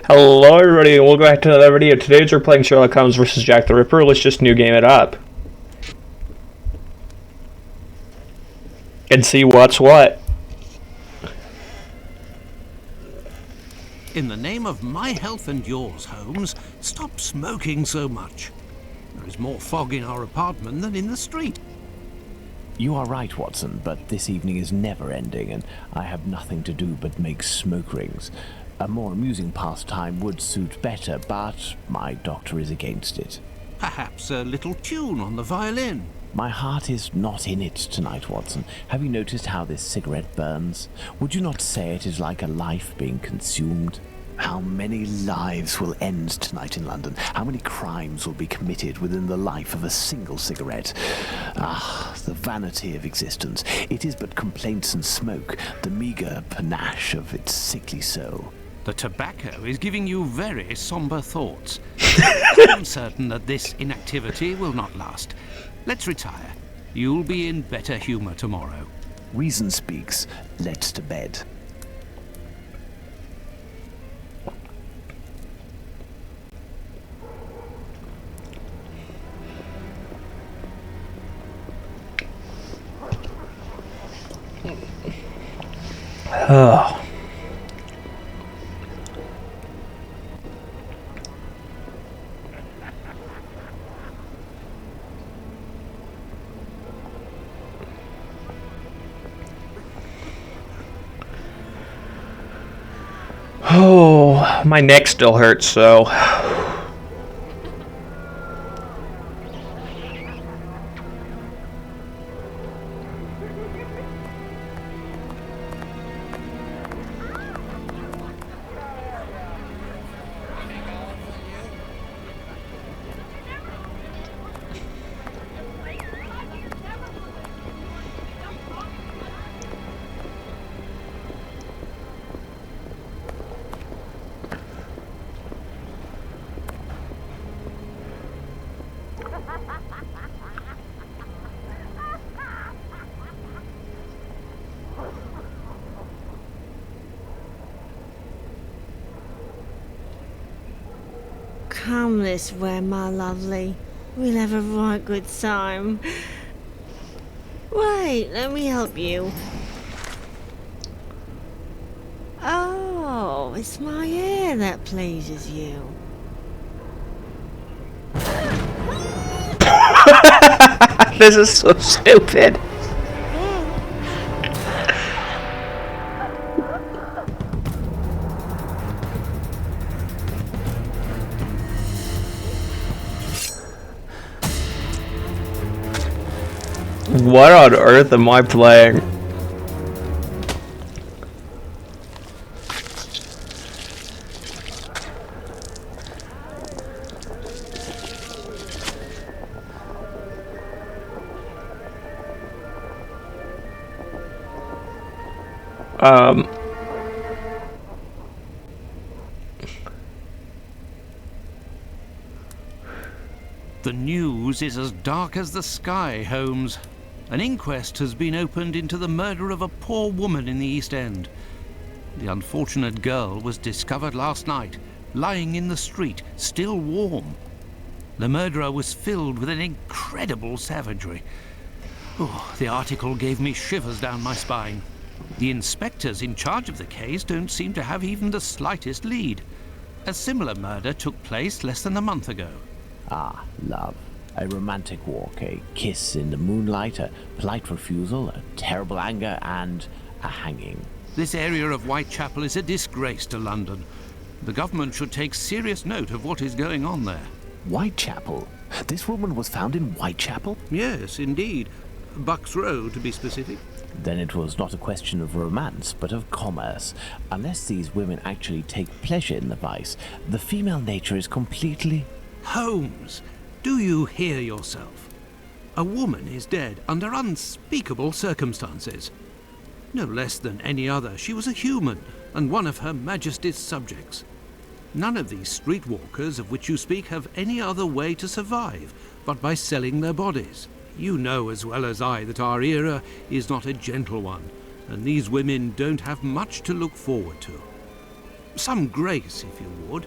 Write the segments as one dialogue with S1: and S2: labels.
S1: Hello everybody and welcome back to another video. Today we're playing Sherlock Holmes versus Jack the Ripper. Let's just new game it up. And see what's what.
S2: In the name of my health and yours, Holmes, stop smoking so much. There is more fog in our apartment than in the street.
S3: You are right, Watson, but this evening is never ending, and I have nothing to do but make smoke rings. A more amusing pastime would suit better, but my doctor is against it.
S2: Perhaps a little tune on the violin.
S3: My heart is not in it tonight, Watson. Have you noticed how this cigarette burns? Would you not say it is like a life being consumed? How many lives will end tonight in London? How many crimes will be committed within the life of a single cigarette? Ah, the vanity of existence. It is but complaints and smoke, the meagre panache of its sickly soul.
S2: The tobacco is giving you very somber thoughts. I'm certain that this inactivity will not last. Let's retire. You'll be in better humor tomorrow.
S3: Reason speaks. Let's to bed.
S1: Oh. Oh, my neck still hurts, so...
S4: Come this way, my lovely. We'll have a right good time. Wait, let me help you. Oh, it's my hair that pleases you.
S1: This is so stupid. What on earth am I playing?
S2: The news is as dark as the sky, Holmes. An inquest has been opened into the murder of a poor woman in the East End. The unfortunate girl was discovered last night, lying in the street, still warm. The murderer was filled with an incredible savagery. Oh, the article gave me shivers down my spine. The inspectors in charge of the case don't seem to have even the slightest lead. A similar murder took place less than a month ago.
S3: Ah, love. A romantic walk, a kiss in the moonlight, a polite refusal, a terrible anger, and a hanging.
S2: This area of Whitechapel is a disgrace to London. The government should take serious note of what is going on there.
S3: Whitechapel? This woman was found in Whitechapel?
S2: Yes, indeed. Bucks Row, to be specific.
S3: Then it was not a question of romance, but of commerce. Unless these women actually take pleasure in the vice, the female nature is completely...
S2: Holmes, do you hear yourself? A woman is dead under unspeakable circumstances. No less than any other, she was a human, and one of Her Majesty's subjects. None of these streetwalkers of which you speak have any other way to survive but by selling their bodies. You know as well as I that our era is not a gentle one, and these women don't have much to look forward to. Some grace, if you would.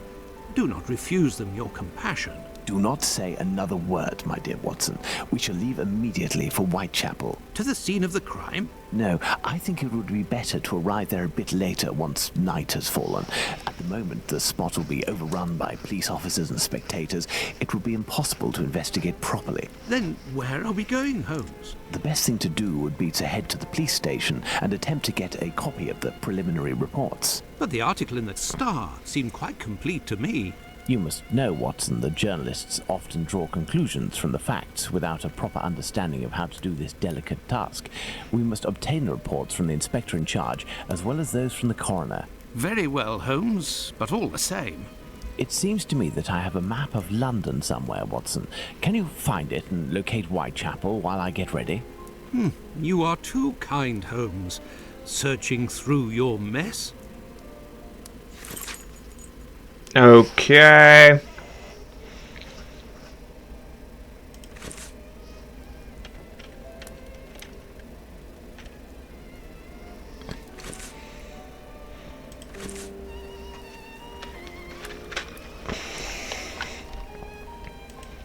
S2: Do not refuse them your compassion.
S3: Do not say another word, my dear Watson. We shall leave immediately for Whitechapel.
S2: To the scene of the crime?
S3: No, I think it would be better to arrive there a bit later once night has fallen. At the moment, the spot will be overrun by police officers and spectators. It would be impossible to investigate properly.
S2: Then where are we going, Holmes?
S3: The best thing to do would be to head to the police station and attempt to get a copy of the preliminary reports.
S2: But the article in the Star seemed quite complete to me.
S3: You must know, Watson, that journalists often draw conclusions from the facts without a proper understanding of how to do this delicate task. We must obtain the reports from the inspector in charge, as well as those from the coroner.
S2: Very well, Holmes, but all the same.
S3: It seems to me that I have a map of London somewhere, Watson. Can you find it and locate Whitechapel while I get ready?
S2: You are too kind, Holmes. Searching through your mess?
S1: Okay.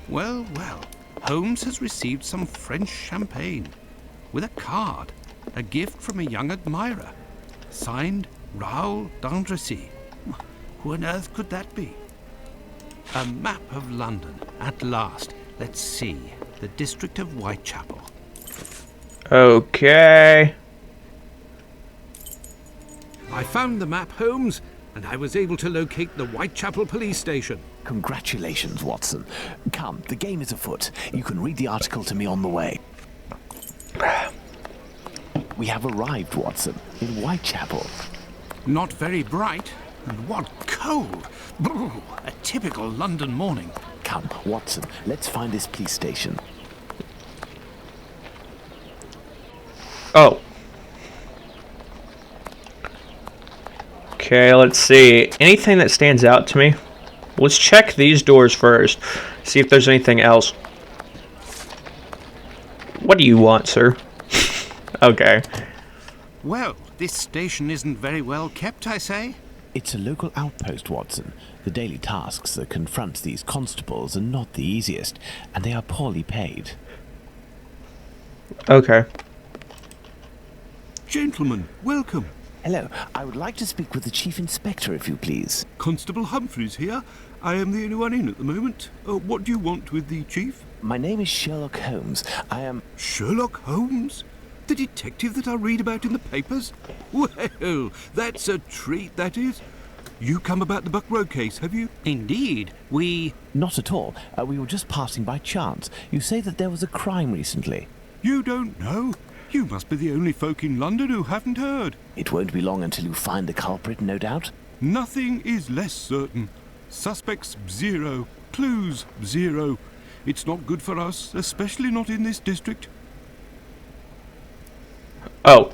S2: Well, well. Holmes has received some French champagne. With a card. A gift from a young admirer. Signed, Raoul d'Andrecy. Who on earth could that be? A map of London. At last. Let's see. The district of Whitechapel.
S1: Okay.
S2: I found the map, Holmes, and I was able to locate the Whitechapel police station.
S3: Congratulations, Watson. Come, the game is afoot. You can read the article to me on the way. We have arrived, Watson, in Whitechapel.
S2: Not very bright, and what cold! Brr, a typical London morning.
S3: Come, Watson, let's find this police station.
S1: Oh. Okay, let's see. Anything that stands out to me? Let's check these doors first. See if there's anything else. What do you want, sir? Okay.
S2: Well, this station isn't very well kept, I say.
S3: It's a local outpost, Watson. The daily tasks that confront these constables are not the easiest, and they are poorly paid.
S1: Okay.
S2: Gentlemen, welcome.
S3: Hello, I would like to speak with the Chief Inspector, if you please.
S2: Constable Humphreys here. I am the only one in at the moment. What do you want with the chief?
S3: My name is Sherlock Holmes. I am...
S2: Sherlock Holmes? The detective that I read about in the papers? Well, that's a treat, that is. You come about the Buck Road case, have you? Indeed.
S3: Not at all. We were just passing by chance. You say that there was a crime recently.
S2: You don't know? You must be the only folk in London who haven't heard.
S3: It won't be long until you find the culprit, no doubt.
S2: Nothing is less certain. Suspects 0. Clues 0. It's not good for us, especially not in this district.
S1: Oh.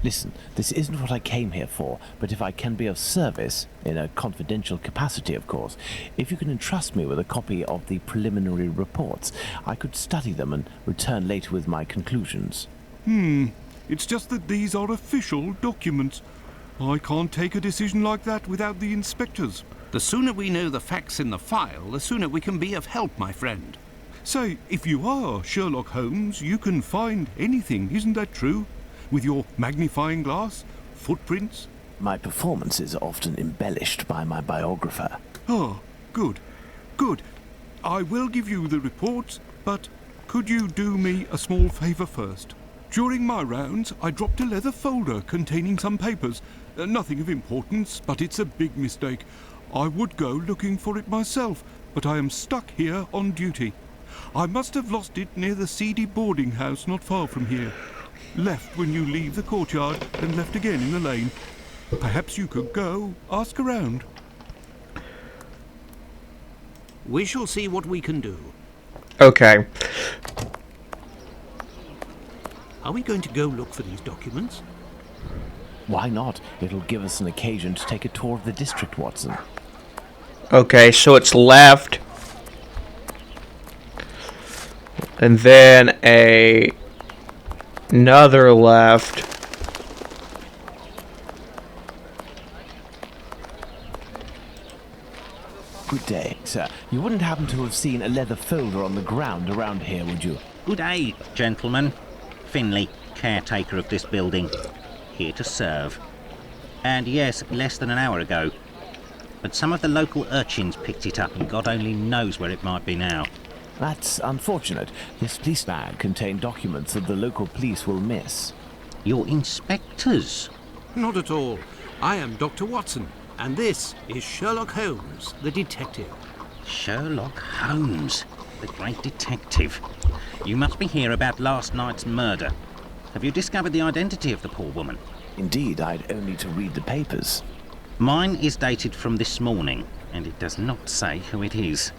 S3: Listen, this isn't what I came here for, but if I can be of service, in a confidential capacity, of course, if you can entrust me with a copy of the preliminary reports, I could study them and return later with my conclusions.
S5: It's just that these are official documents. I can't take a decision like that without the inspectors.
S2: The sooner we know the facts in the file, the sooner we can be of help, my friend.
S5: Say, if you are Sherlock Holmes, you can find anything, isn't that true? With your magnifying glass, footprints.
S3: My performances are often embellished by my biographer.
S5: Ah, good. Good. I will give you the reports, but could you do me a small favour first? During my rounds, I dropped a leather folder containing some papers. Nothing of importance, but it's a big mistake. I would go looking for it myself, but I am stuck here on duty. I must have lost it near the seedy boarding house not far from here. Left when you leave the courtyard and left again in the lane. Perhaps you could go, ask around.
S2: We shall see what we can do.
S1: Okay.
S2: Are we going to go look for these documents?
S3: Why not? It'll give us an occasion to take a tour of the district, Watson.
S1: Okay, so it's left. And then another left.
S3: Good day, sir. You wouldn't happen to have seen a leather folder on the ground around here, would you?
S6: Good day, gentlemen. Finley, caretaker of this building. Here to serve. And yes, less than an hour ago. But some of the local urchins picked it up and God only knows where it might be now.
S3: That's unfortunate. This police bag contained documents that the local police will miss.
S6: You're inspectors?
S2: Not at all. I am Dr. Watson, and this is Sherlock Holmes, the detective.
S6: Sherlock Holmes, the great detective. You must be here about last night's murder. Have you discovered the identity of the poor woman?
S3: Indeed, I'd only to read the papers.
S6: Mine is dated from this morning, and it does not say who it is.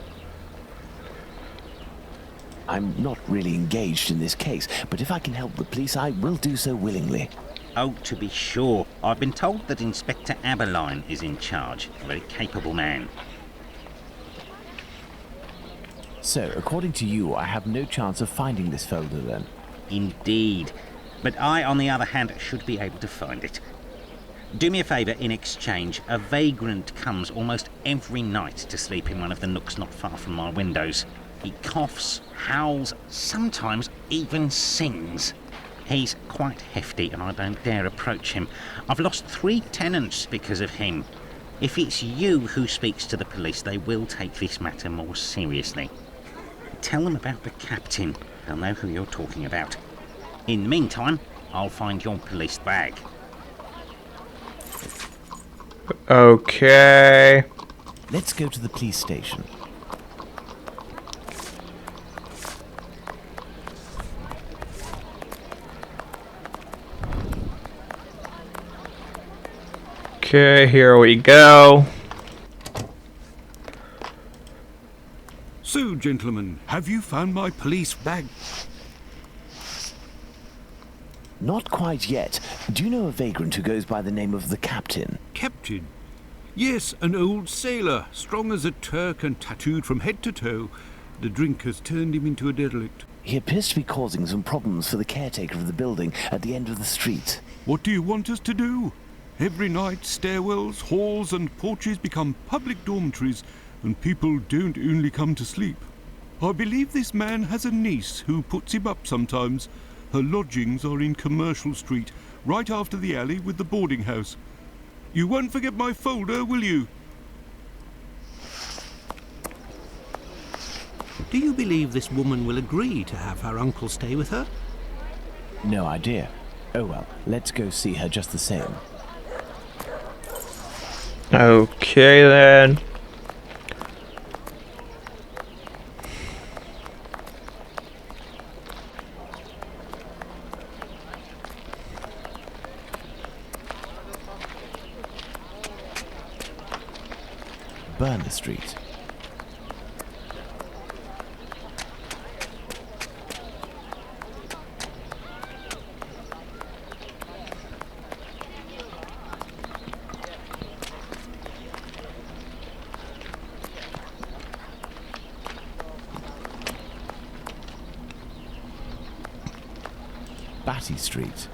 S3: I'm not really engaged in this case, but if I can help the police, I will do so willingly.
S6: Oh, to be sure. I've been told that Inspector Aberline is in charge. A very capable man.
S3: So, according to you, I have no chance of finding this folder then?
S6: Indeed. But I, on the other hand, should be able to find it. Do me a favour in exchange. A vagrant comes almost every night to sleep in one of the nooks not far from my windows. He coughs, howls, sometimes even sings. He's quite hefty and I don't dare approach him. I've lost 3 tenants because of him. If it's you who speaks to the police, they will take this matter more seriously. Tell them about the captain. They'll know who you're talking about. In the meantime, I'll find your police bag.
S1: Okay.
S3: Let's go to the police station.
S1: Okay, here we go.
S5: So, gentlemen, have you found my police bag?
S3: Not quite yet. Do you know a vagrant who goes by the name of the Captain?
S5: Captain? Yes, an old sailor, strong as a Turk and tattooed from head to toe. The drink has turned him into a derelict.
S3: He appears to be causing some problems for the caretaker of the building at the end of the street.
S5: What do you want us to do? Every night, stairwells, halls and porches become public dormitories, and people don't only come to sleep. I believe this man has a niece who puts him up sometimes. Her lodgings are in Commercial Street, right after the alley with the boarding house. You won't forget my folder, will you?
S2: Do you believe this woman will agree to have her uncle stay with her?
S3: No idea. Oh well, let's go see her just the same.
S1: Okay then.
S3: Burner Street. Batty Street.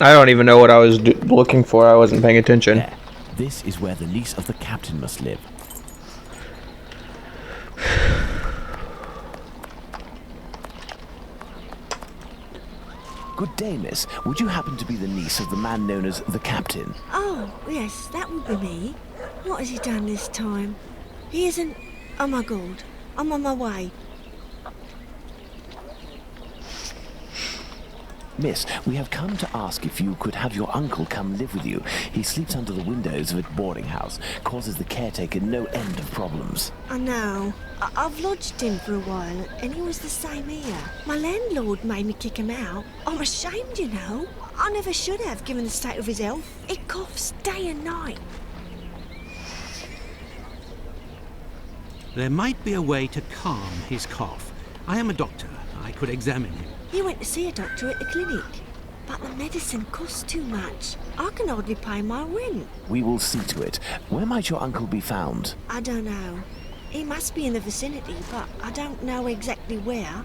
S1: I don't even know what I was looking for. I wasn't paying attention.
S3: There. This is where the niece of the captain must live. Good day, miss. Would you happen to be the niece of the man known as the captain?
S4: Oh, yes, that would be me. What has he done this time? He isn't... Oh my God, I'm on my way.
S3: Miss, we have come to ask if you could have your uncle come live with you. He sleeps under the windows of a boarding house, causes the caretaker no end of problems.
S4: I know. I've lodged him for a while, and he was the same here. My landlord made me kick him out. I'm ashamed, you know. I never should have, given the state of his health. He coughs day and night.
S2: There might be a way to calm his cough. I am a doctor. I could examine him.
S4: He went to see a doctor at the clinic, but the medicine costs too much. I can hardly pay my rent.
S3: We will see to it. Where might your uncle be found?
S4: I don't know. He must be in the vicinity, but I don't know exactly where.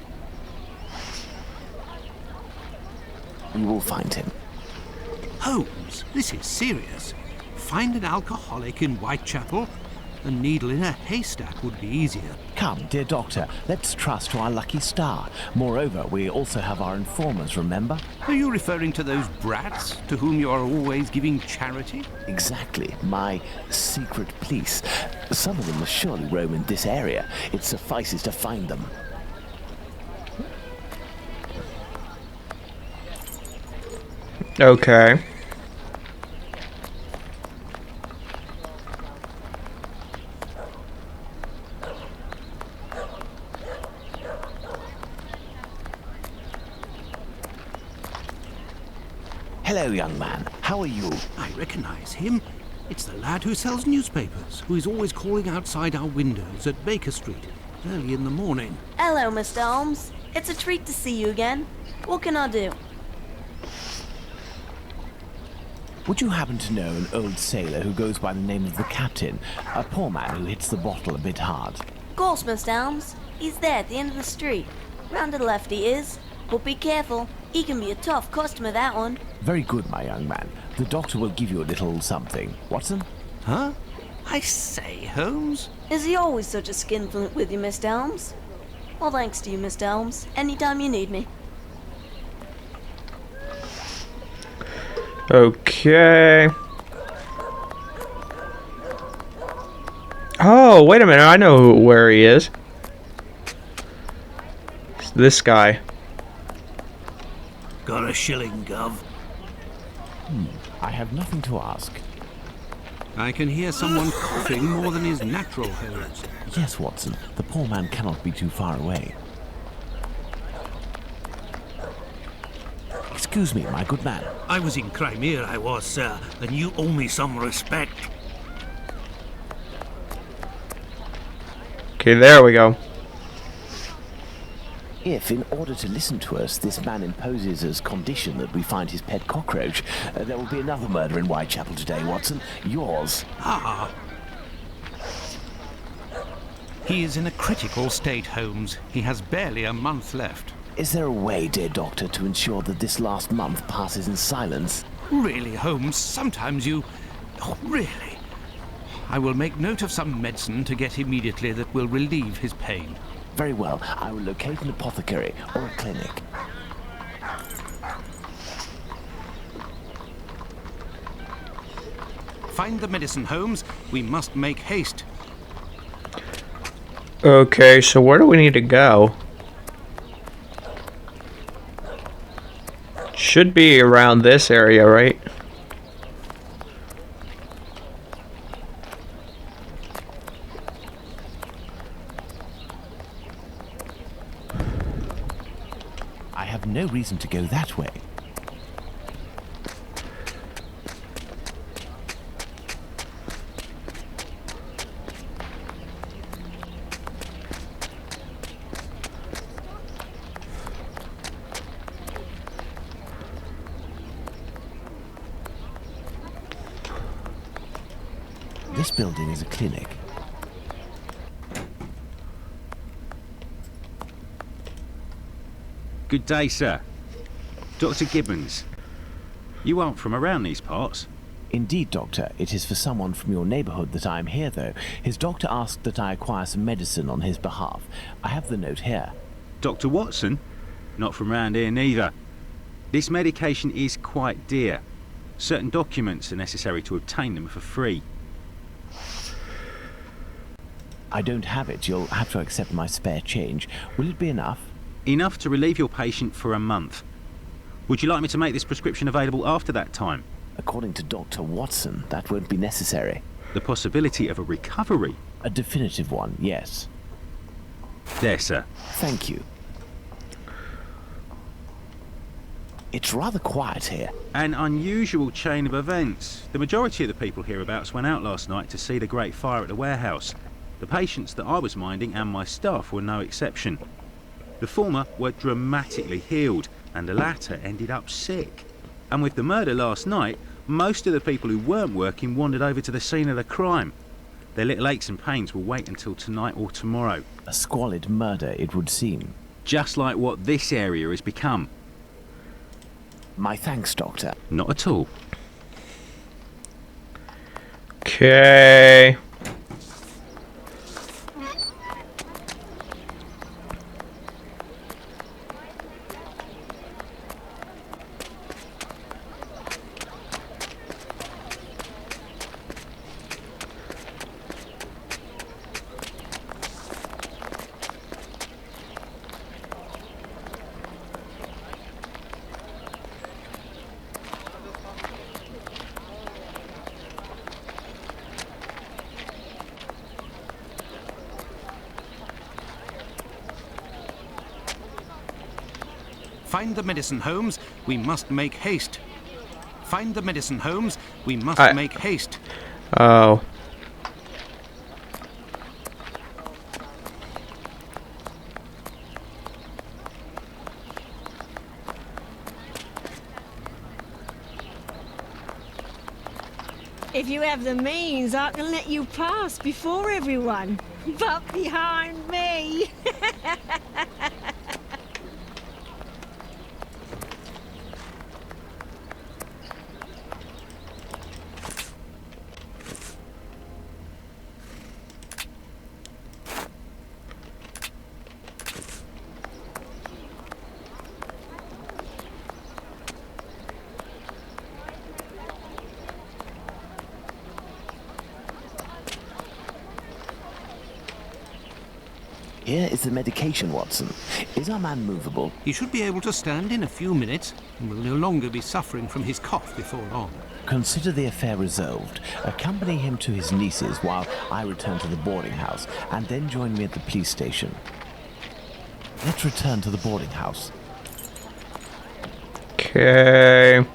S3: We will find him.
S2: Holmes, this is serious. Find an alcoholic in Whitechapel? A needle in a haystack would be easier.
S3: Come, dear doctor, let's trust to our lucky star. Moreover, we also have our informers, remember?
S2: Are you referring to those brats to whom you are always giving charity?
S3: Exactly, my secret police. Some of them will surely roam in this area. It suffices to find them.
S1: Okay.
S3: Hello, young man. How are you?
S2: I recognize him. It's the lad who sells newspapers, who is always calling outside our windows at Baker Street, early in the morning.
S7: Hello, Mr. Holmes. It's a treat to see you again. What can I do?
S3: Would you happen to know an old sailor who goes by the name of the Captain? A poor man who hits the bottle a bit hard.
S7: Of course, Mr. Holmes. He's there at the end of the street. Round to the left he is. But be careful. He can be a tough customer, that one.
S3: Very good, my young man. The doctor will give you a little something. Watson?
S2: Huh? I say, Holmes?
S7: Is he always such a skinflint with you, Mr. Holmes? Well, thanks to you, Mr. Holmes. Anytime you need me.
S1: Okay. Oh, wait a minute. I know where he is. It's this guy.
S2: Got a shilling, Gov.
S3: I have nothing to ask.
S2: I can hear someone coughing more than is natural, Holmes.
S3: Yes, Watson. The poor man cannot be too far away. Excuse me, my good man.
S2: I was in Crimea, I was, sir, and you owe me some respect.
S1: Okay, there we go.
S3: If, in order to listen to us, this man imposes as condition that we find his pet cockroach, there will be another murder in Whitechapel today, Watson. Yours.
S2: Ah. He is in a critical state, Holmes. He has barely a month left.
S3: Is there a way, dear doctor, to ensure that this last month passes in silence?
S2: Really, Holmes, sometimes you... Oh, really? I will make note of some medicine to get immediately that will relieve his pain.
S3: Very well. I will locate an apothecary or a clinic.
S2: Find the medicine, Holmes. We must make haste.
S1: Okay, so where do we need to go? Should be around this area, right?
S3: I have no reason to go that way. This building is a clinic.
S6: Good day, sir. Dr. Gibbons. You aren't from around these parts.
S3: Indeed, Doctor. It is for someone from your neighborhood that I am here, though. His doctor asked that I acquire some medicine on his behalf. I have the note here.
S6: Dr. Watson? Not from round here neither. This medication is quite dear. Certain documents are necessary to obtain them for free.
S3: I don't have it. You'll have to accept my spare change. Will it be enough?
S6: Enough to relieve your patient for a month. Would you like me to make this prescription available after that time?
S3: According to Dr. Watson, that won't be necessary.
S6: The possibility of a recovery?
S3: A definitive one, yes.
S6: There, sir.
S3: Thank you. It's rather quiet here.
S6: An unusual chain of events. The majority of the people hereabouts went out last night to see the great fire at the warehouse. The patients that I was minding and my staff were no exception. The former were dramatically healed, and the latter ended up sick. And with the murder last night, most of the people who weren't working wandered over to the scene of the crime. Their little aches and pains will wait until tonight or tomorrow.
S3: A squalid murder, it would seem.
S6: Just like what this area has become.
S3: My thanks, Doctor.
S6: Not at all.
S2: Find the medicine, Holmes. We must make haste. Find the medicine, Holmes. We must make haste.
S1: Oh.
S4: If you have the means, I can let you pass before everyone. But behind me.
S3: Here is the medication, Watson. Is our man movable?
S2: He should be able to stand in a few minutes and will no longer be suffering from his cough before long.
S3: Consider the affair resolved. Accompany him to his niece's while I return to the boarding house, and then join me at the police station. Let's return to the boarding house.
S1: Okay.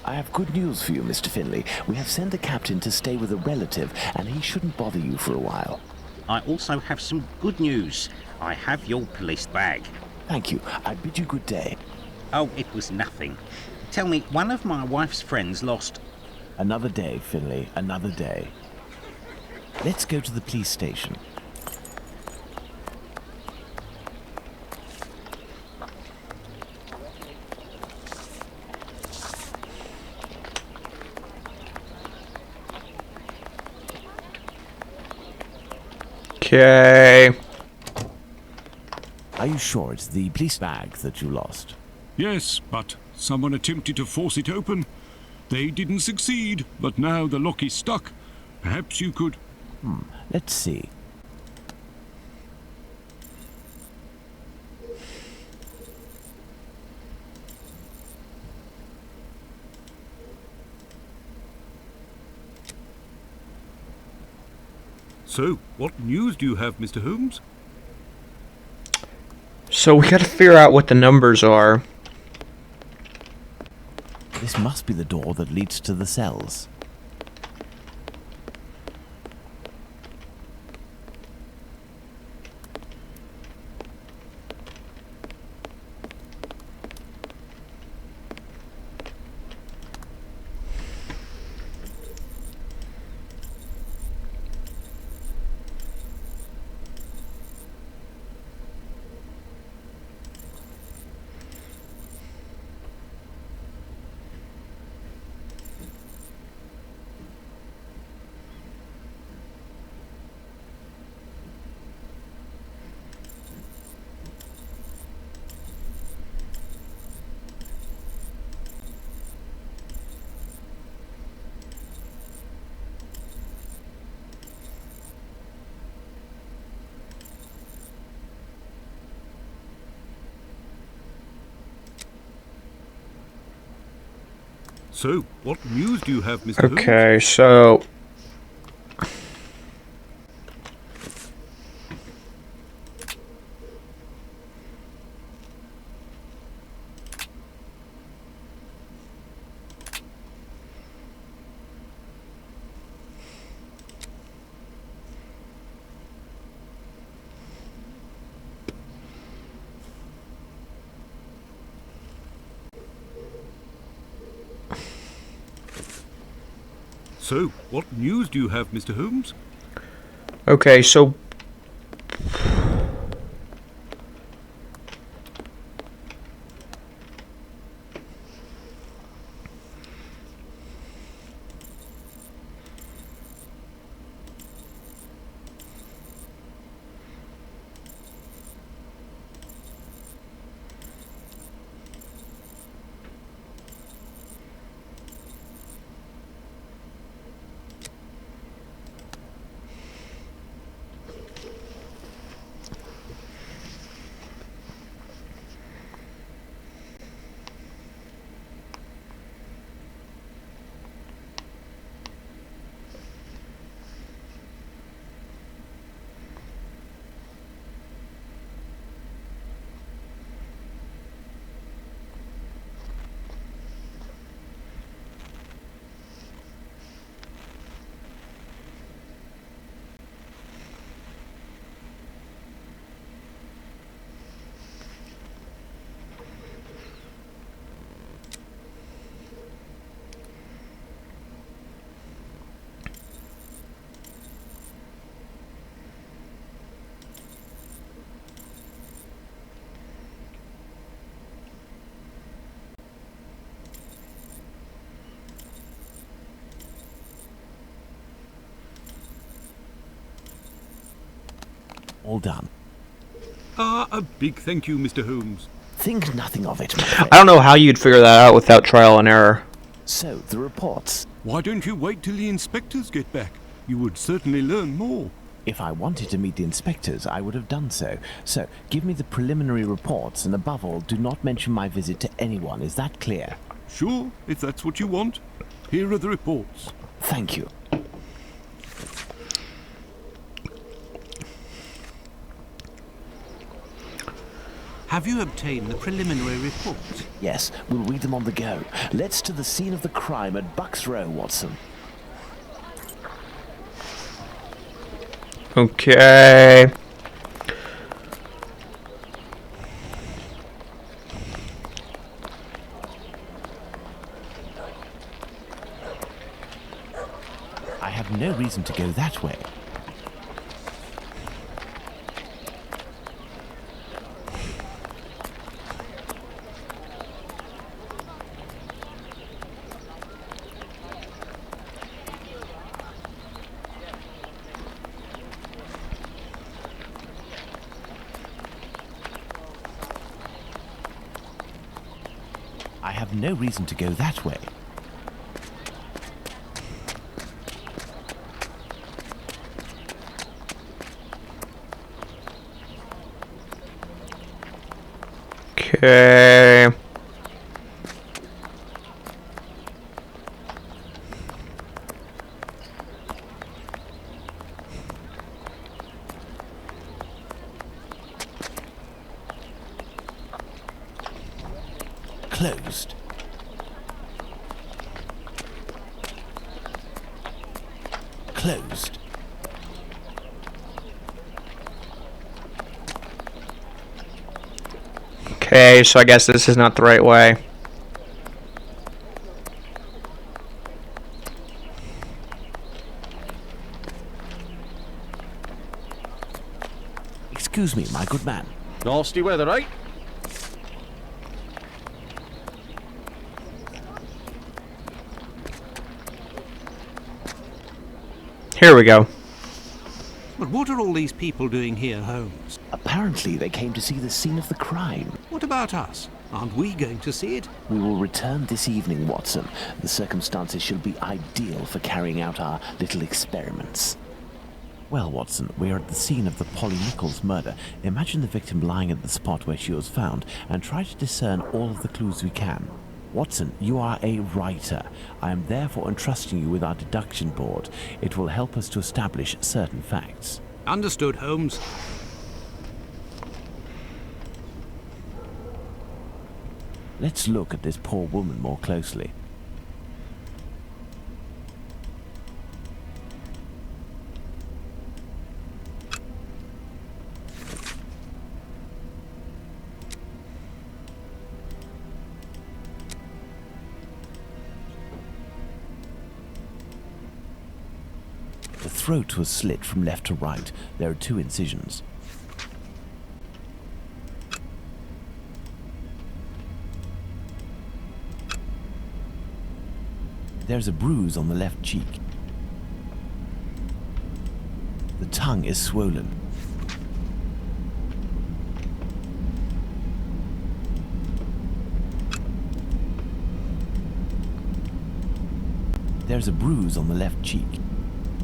S3: I have good news for you, Mr. Finley. We have sent the captain to stay with a relative, and he shouldn't bother you for a while.
S6: I also have some good news. I have your police bag.
S3: Thank you. I bid you good day.
S6: Oh, it was nothing. Tell me, one of my wife's friends lost...
S3: Another day, Finley. Another day. Let's go to the police station.
S1: Okay.
S3: Are you sure it's the police bag that you lost?
S5: Yes, but someone attempted to force it open. They didn't succeed, but now the lock is stuck. Perhaps you could...
S3: Let's see.
S5: So, what news do you have, Mr. Holmes?
S1: So we gotta figure out what the numbers are.
S3: This must be the door that leads to the cells.
S5: So, what news do you have, Mr. Holmes?
S1: Okay, so
S5: So, what news do you have, Mr. Holmes?
S1: okay, so
S3: All done.
S5: A big thank you, Mr. Holmes.
S3: Think nothing of it, my friend.
S1: I don't know how you'd figure that out without trial and error.
S3: So, the reports.
S5: Why don't you wait till the inspectors get back? You would certainly learn more.
S3: If I wanted to meet the inspectors, I would have done so. So, give me the preliminary reports, and above all, do not mention my visit to anyone. Is that clear?
S5: Sure, if that's what you want. Here are the reports.
S3: Thank you.
S2: Have you obtained the preliminary reports?
S3: Yes, we'll read them on the go. Let's to the scene of the crime at Bucks Row, Watson.
S1: Okay.
S3: I have no reason to go that way. I have no reason to go that way.
S1: Okay.
S3: Closed. Closed.
S1: Okay, so I guess this is not the right way.
S3: Excuse me, my good man.
S8: Nasty weather, eh?
S1: Here we go.
S2: But what are all these people doing here, Holmes?
S3: Apparently, they came to see the scene of the crime.
S2: What about us? Aren't we going to see it?
S3: We will return this evening, Watson. The circumstances should be ideal for carrying out our little experiments. Well, Watson, we are at the scene of the Polly Nichols murder. Imagine the victim lying at the spot where she was found and try to discern all of the clues we can. Watson, you are a writer. I am therefore entrusting you with our deduction board. It will help us to establish certain facts.
S2: Understood, Holmes.
S3: Let's look at this poor woman more closely. The throat was slit from left to right. There are 2 incisions. There's a bruise on the left cheek. The tongue is swollen. There's a bruise on the left cheek.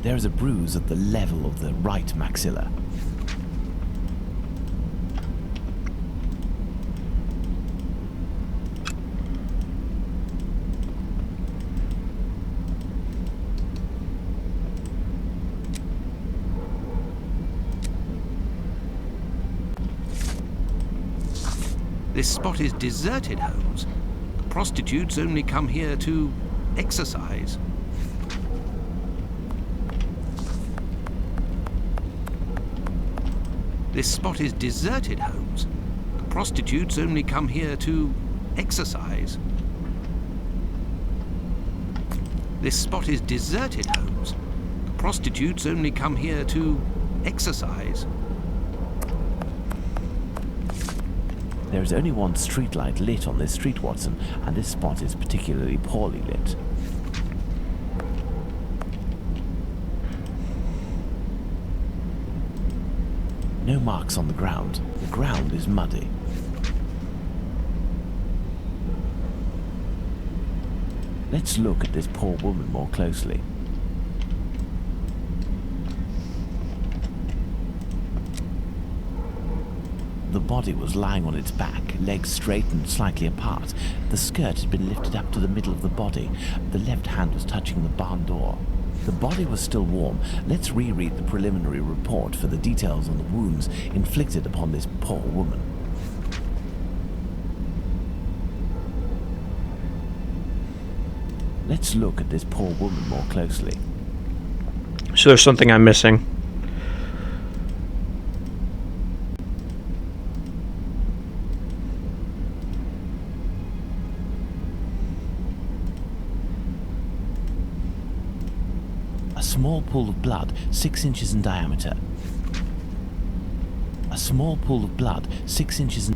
S3: There's a bruise at the level of the right maxilla.
S2: This spot is deserted, Holmes. The prostitutes only come here to exercise. This spot is deserted, Holmes. The prostitutes only come here to exercise. This spot is deserted, Holmes. The prostitutes only come here to exercise.
S3: There is only one streetlight lit on this street, Watson, and this spot is particularly poorly lit. No marks on the ground. The ground is muddy. Let's look at this poor woman more closely. The body was lying on its back, legs straight and slightly apart. The skirt had been lifted up to the middle of the body. The left hand was touching the barn door. The body was still warm. Let's reread the preliminary report for the details on the wounds inflicted upon this poor woman. Let's look at this poor woman more closely.
S1: So there's something I'm missing.
S3: A small pool of blood, 6 inches in diameter. A small pool of blood, 6 inches in...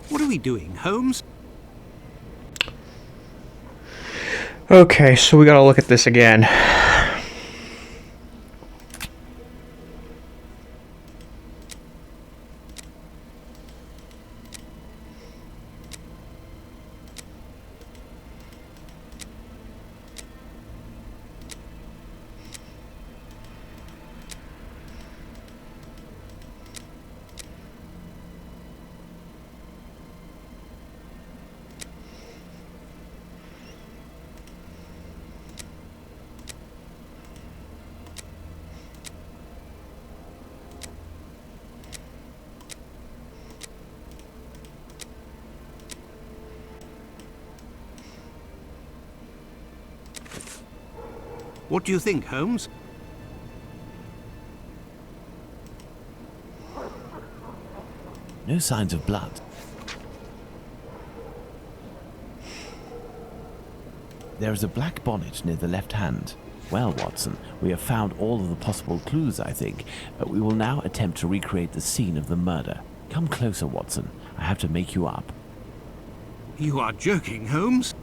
S2: What are we doing, Holmes?
S1: Okay, so we gotta look at this again.
S2: What do you think, Holmes?
S3: No signs of blood. There is a black bonnet near the left hand. Well, Watson, we have found all of the possible clues, I think, but we will now attempt to recreate the scene of the murder. Come closer, Watson. I have to make you up.
S2: You are joking, Holmes?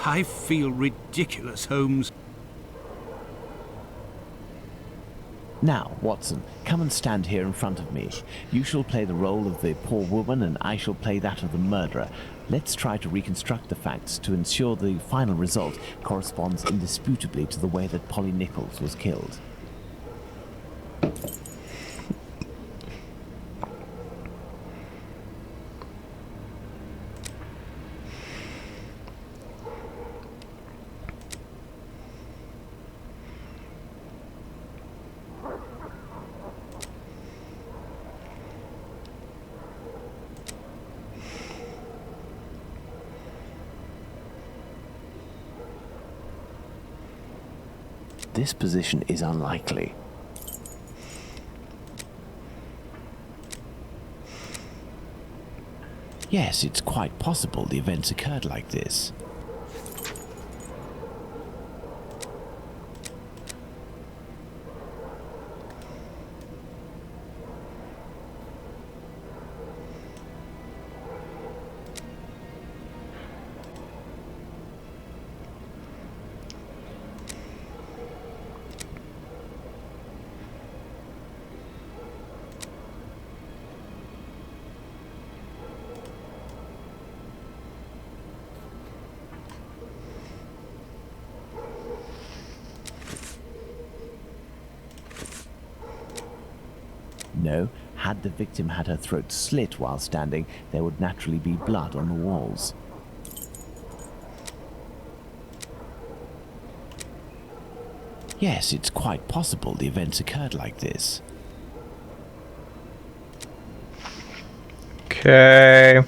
S5: I feel ridiculous, Holmes.
S3: Now, Watson, come and stand here in front of me. You shall play the role of the poor woman, and I shall play that of the murderer. Let's try to reconstruct the facts to ensure the final result corresponds indisputably to the way that Polly Nichols was killed. This position is unlikely. Yes, it's quite possible the events occurred like this. No, had the victim had her throat slit while standing, there would naturally be blood on the walls. Yes, it's quite possible the events occurred like this.
S1: Okay.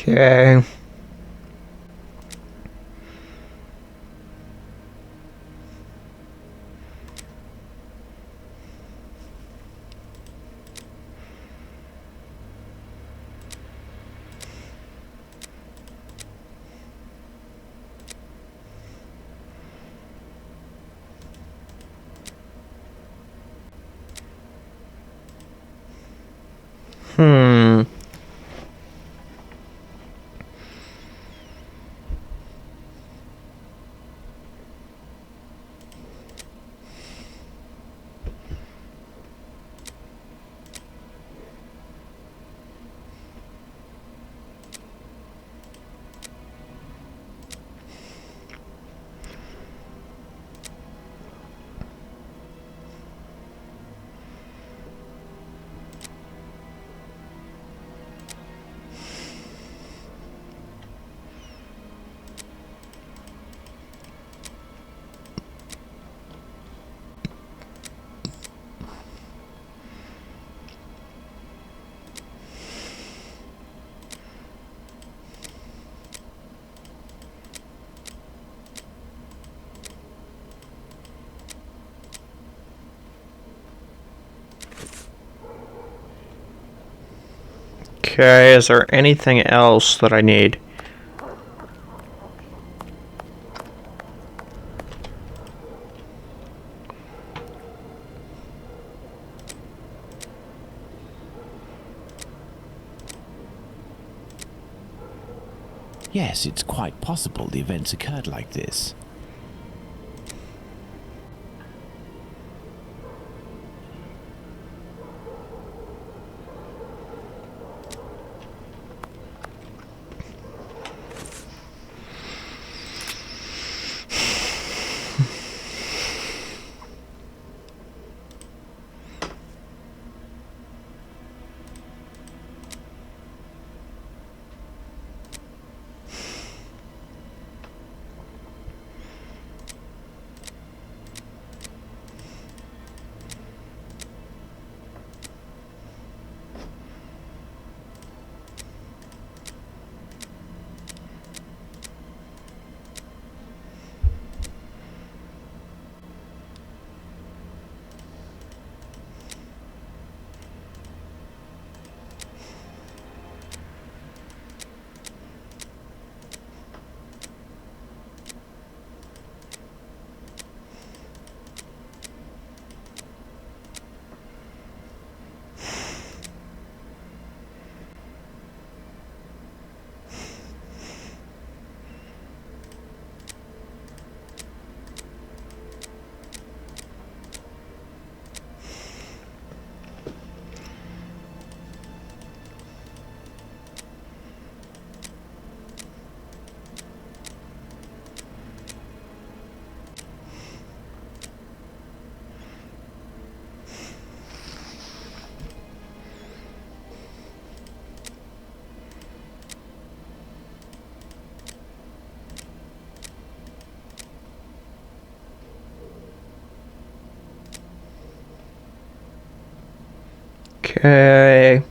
S1: Okay. Hmm. Okay, is there anything else that I need?
S3: Yes, it's quite possible the events occurred like this.
S1: Okay.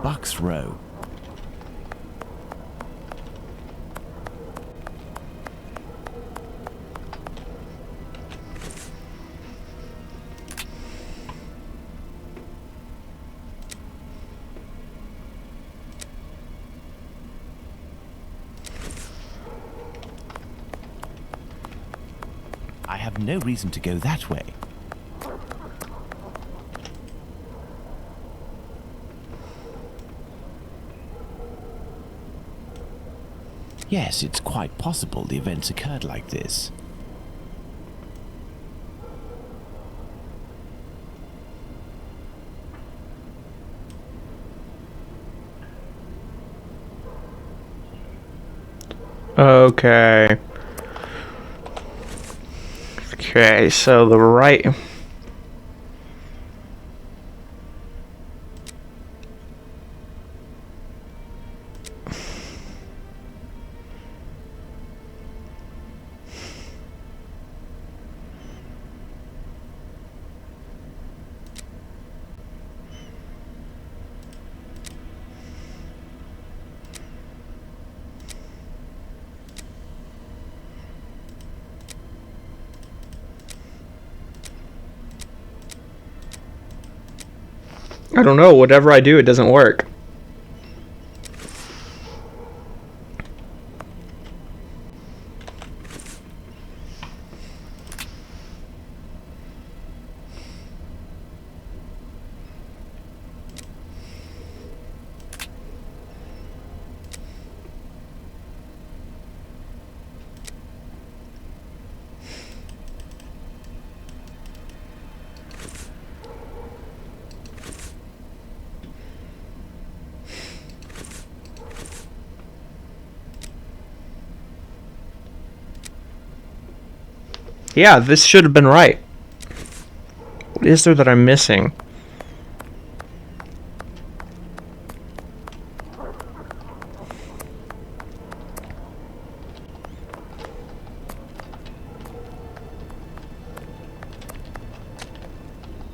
S3: Bucks Row. I have no reason to go that way. Yes, it's quite possible the events occurred like this.
S1: Okay. Okay, so the right... I don't know, whatever I do, it doesn't work. Yeah, this should have been right. What is there that I'm missing?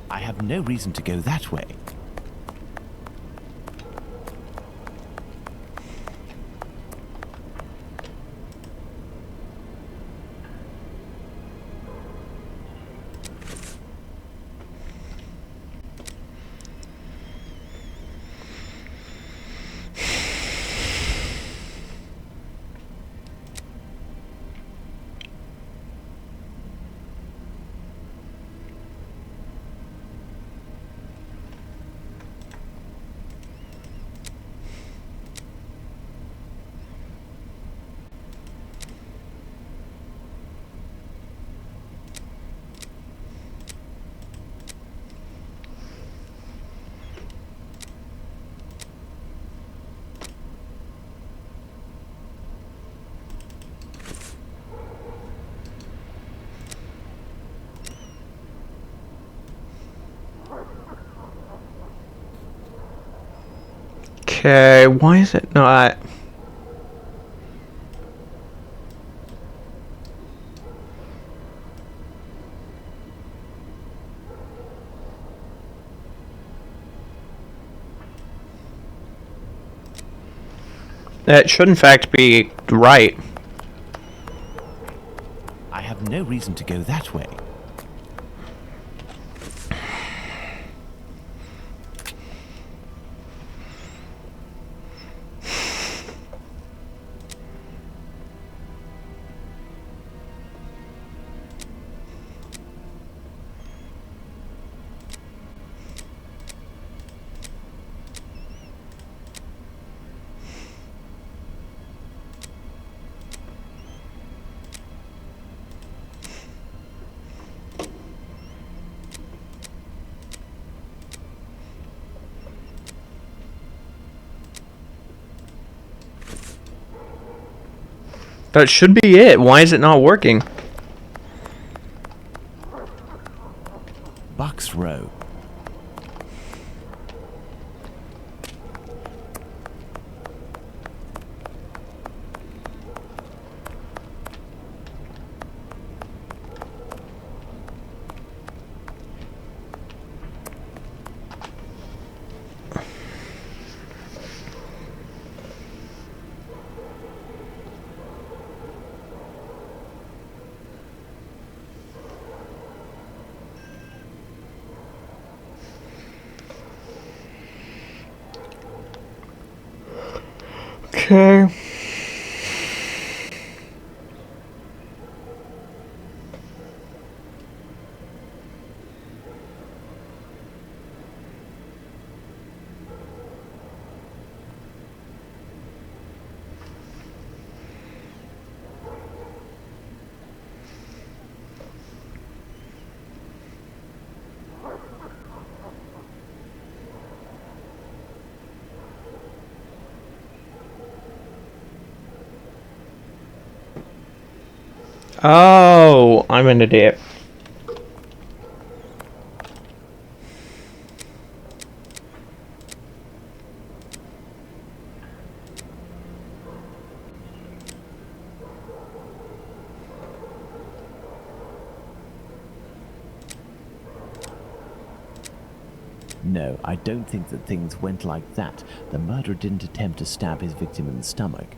S3: I have no reason to go that way.
S1: Okay, why is it not? That should in fact be right.
S3: I have no reason to go that way.
S1: That should be it. Why is it not working?
S3: Bucks Row.
S1: Okay. Oh, I'm an idiot.
S3: No, I don't think that things went like that. The murderer didn't attempt to stab his victim in the stomach.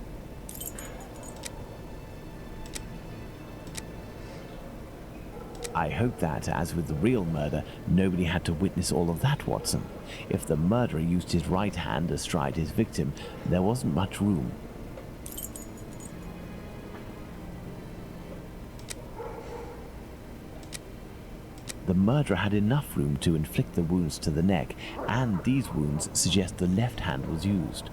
S3: I hope that, as with the real murder, nobody had to witness all of that, Watson. If the murderer used his right hand astride his victim, there wasn't much room. The murderer had enough room to inflict the wounds to the neck, and these wounds suggest the left hand was used.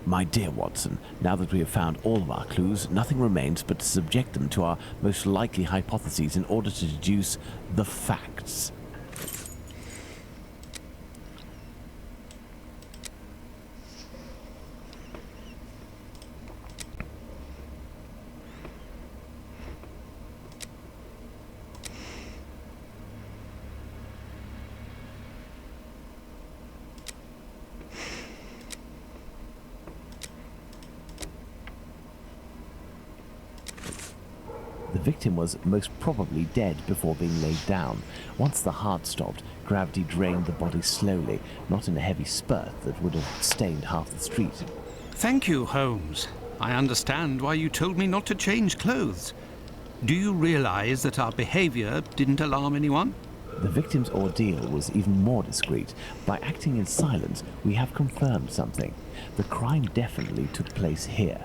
S3: My dear Watson, now that we have found all of our clues, nothing remains but to subject them to our most likely hypotheses in order to deduce the facts. victim was most probably dead before being laid down. Once the heart stopped, gravity drained the body slowly, not in a heavy spurt that would have stained half the street.
S2: Thank you, Holmes. I understand why you told me not to change clothes. Do you realize that our behavior didn't alarm anyone?
S3: The victim's ordeal was even more discreet. By acting in silence, we have confirmed something. The crime definitely took place here.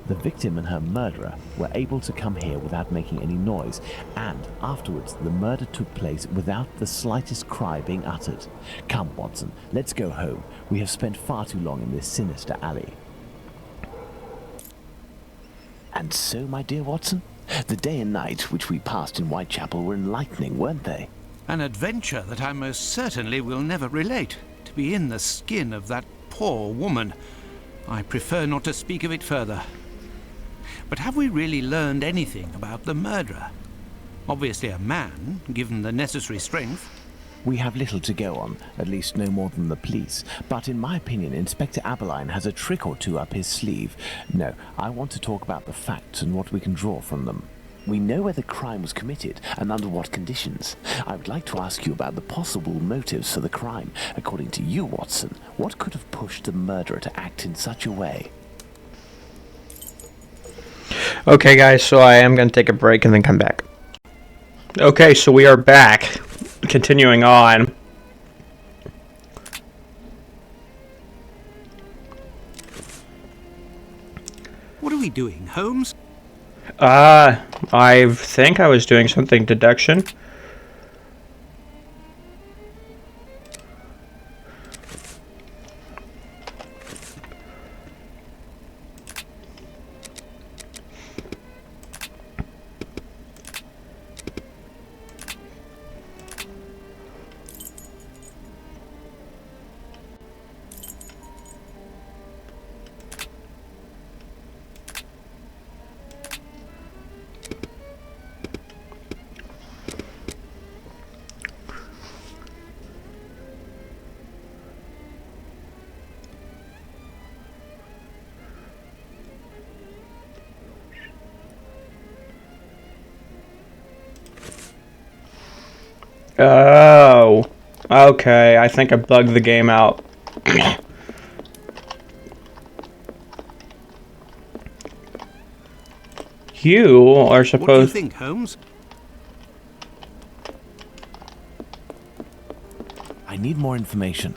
S3: The victim and her murderer were able to come here without making any noise, and afterwards the murder took place without the slightest cry being uttered. Come, Watson, let's go home. We have spent far too long in this sinister alley. And so, my dear Watson, the day and night which we passed in Whitechapel were enlightening, weren't they?
S2: An adventure that I most certainly will never relate. To be in the skin of that poor woman. I prefer not to speak of it further. But have we really learned anything about the murderer? Obviously a man, given the necessary strength.
S3: We have little to go on, at least no more than the police. But in my opinion, Inspector Aberline has a trick or two up his sleeve. No, I want to talk about the facts and what we can draw from them. We know where the crime was committed and under what conditions. I would like to ask you about the possible motives for the crime. According to you, Watson, what could have pushed the murderer to act in such a way?
S1: Okay, guys, so I am going to take a break and then come back. Okay, so we are back. Continuing on.
S2: What are we doing, Holmes?
S1: I think I was doing something deduction. Oh, okay. I think I bugged the game out. You are
S2: What do you
S1: supposed...
S2: think, Holmes?
S3: I need more information.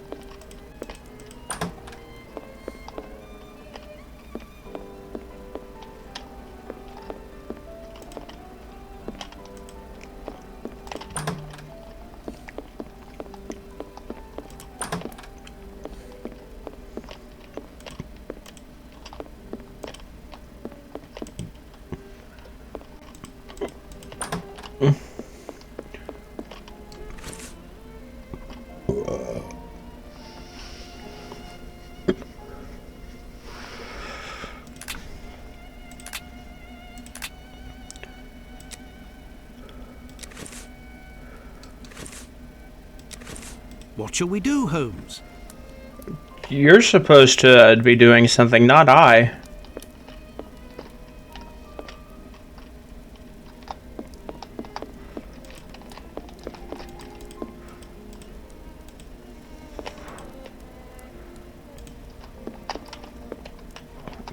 S2: What shall we do, Holmes?
S1: You're supposed to be doing something, not I.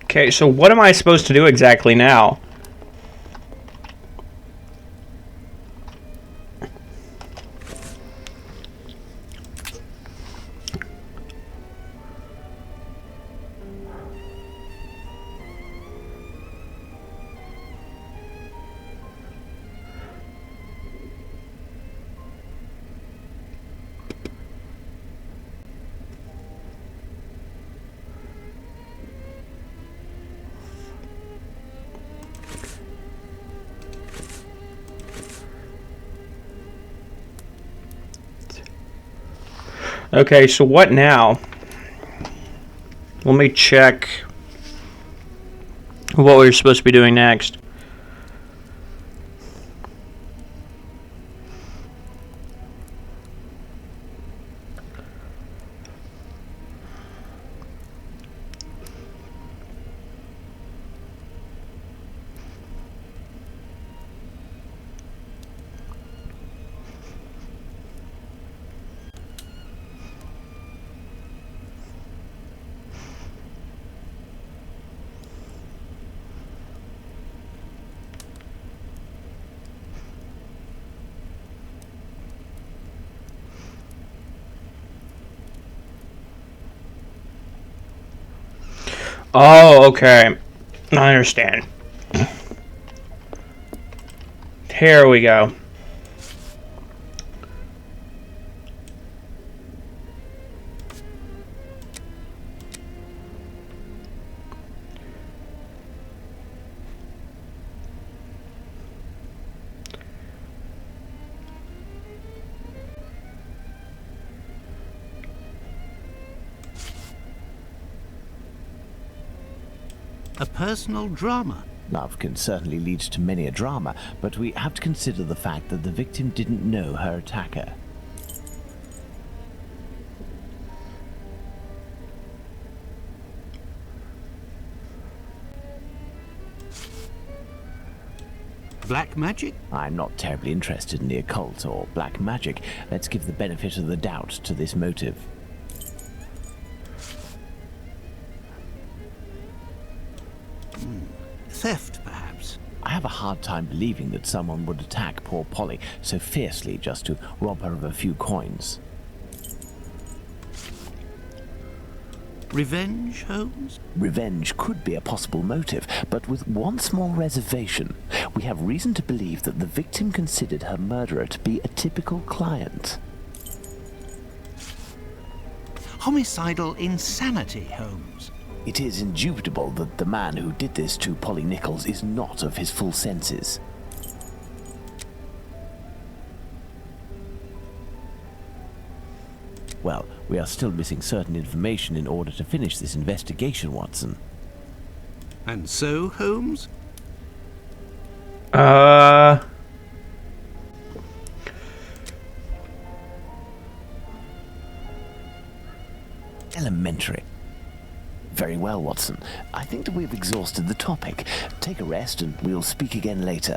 S1: Okay, so what am I supposed to do exactly now? Okay, so what now? Let me check what we're supposed to be doing next. Oh, okay. I understand. Here we go.
S2: A personal drama.
S3: Love can certainly lead to many a drama, but we have to consider the fact that the victim didn't know her attacker.
S2: Black magic?
S3: I'm not terribly interested in the occult or black magic. Let's give the benefit of the doubt to this motive.
S2: Theft, perhaps.
S3: I have a hard time believing that someone would attack poor Polly so fiercely just to rob her of a few coins.
S2: Revenge, Holmes?
S3: Revenge could be a possible motive, but with one small reservation. We have reason to believe that the victim considered her murderer to be a typical client.
S2: Homicidal insanity, Holmes.
S3: It is indubitable that the man who did this to Polly Nichols is not of his full senses. Well, we are still missing certain information in order to finish this investigation, Watson.
S2: And so, Holmes?
S3: Elementary. Very well, Watson. I think that we've exhausted the topic. Take a rest and we'll speak again later.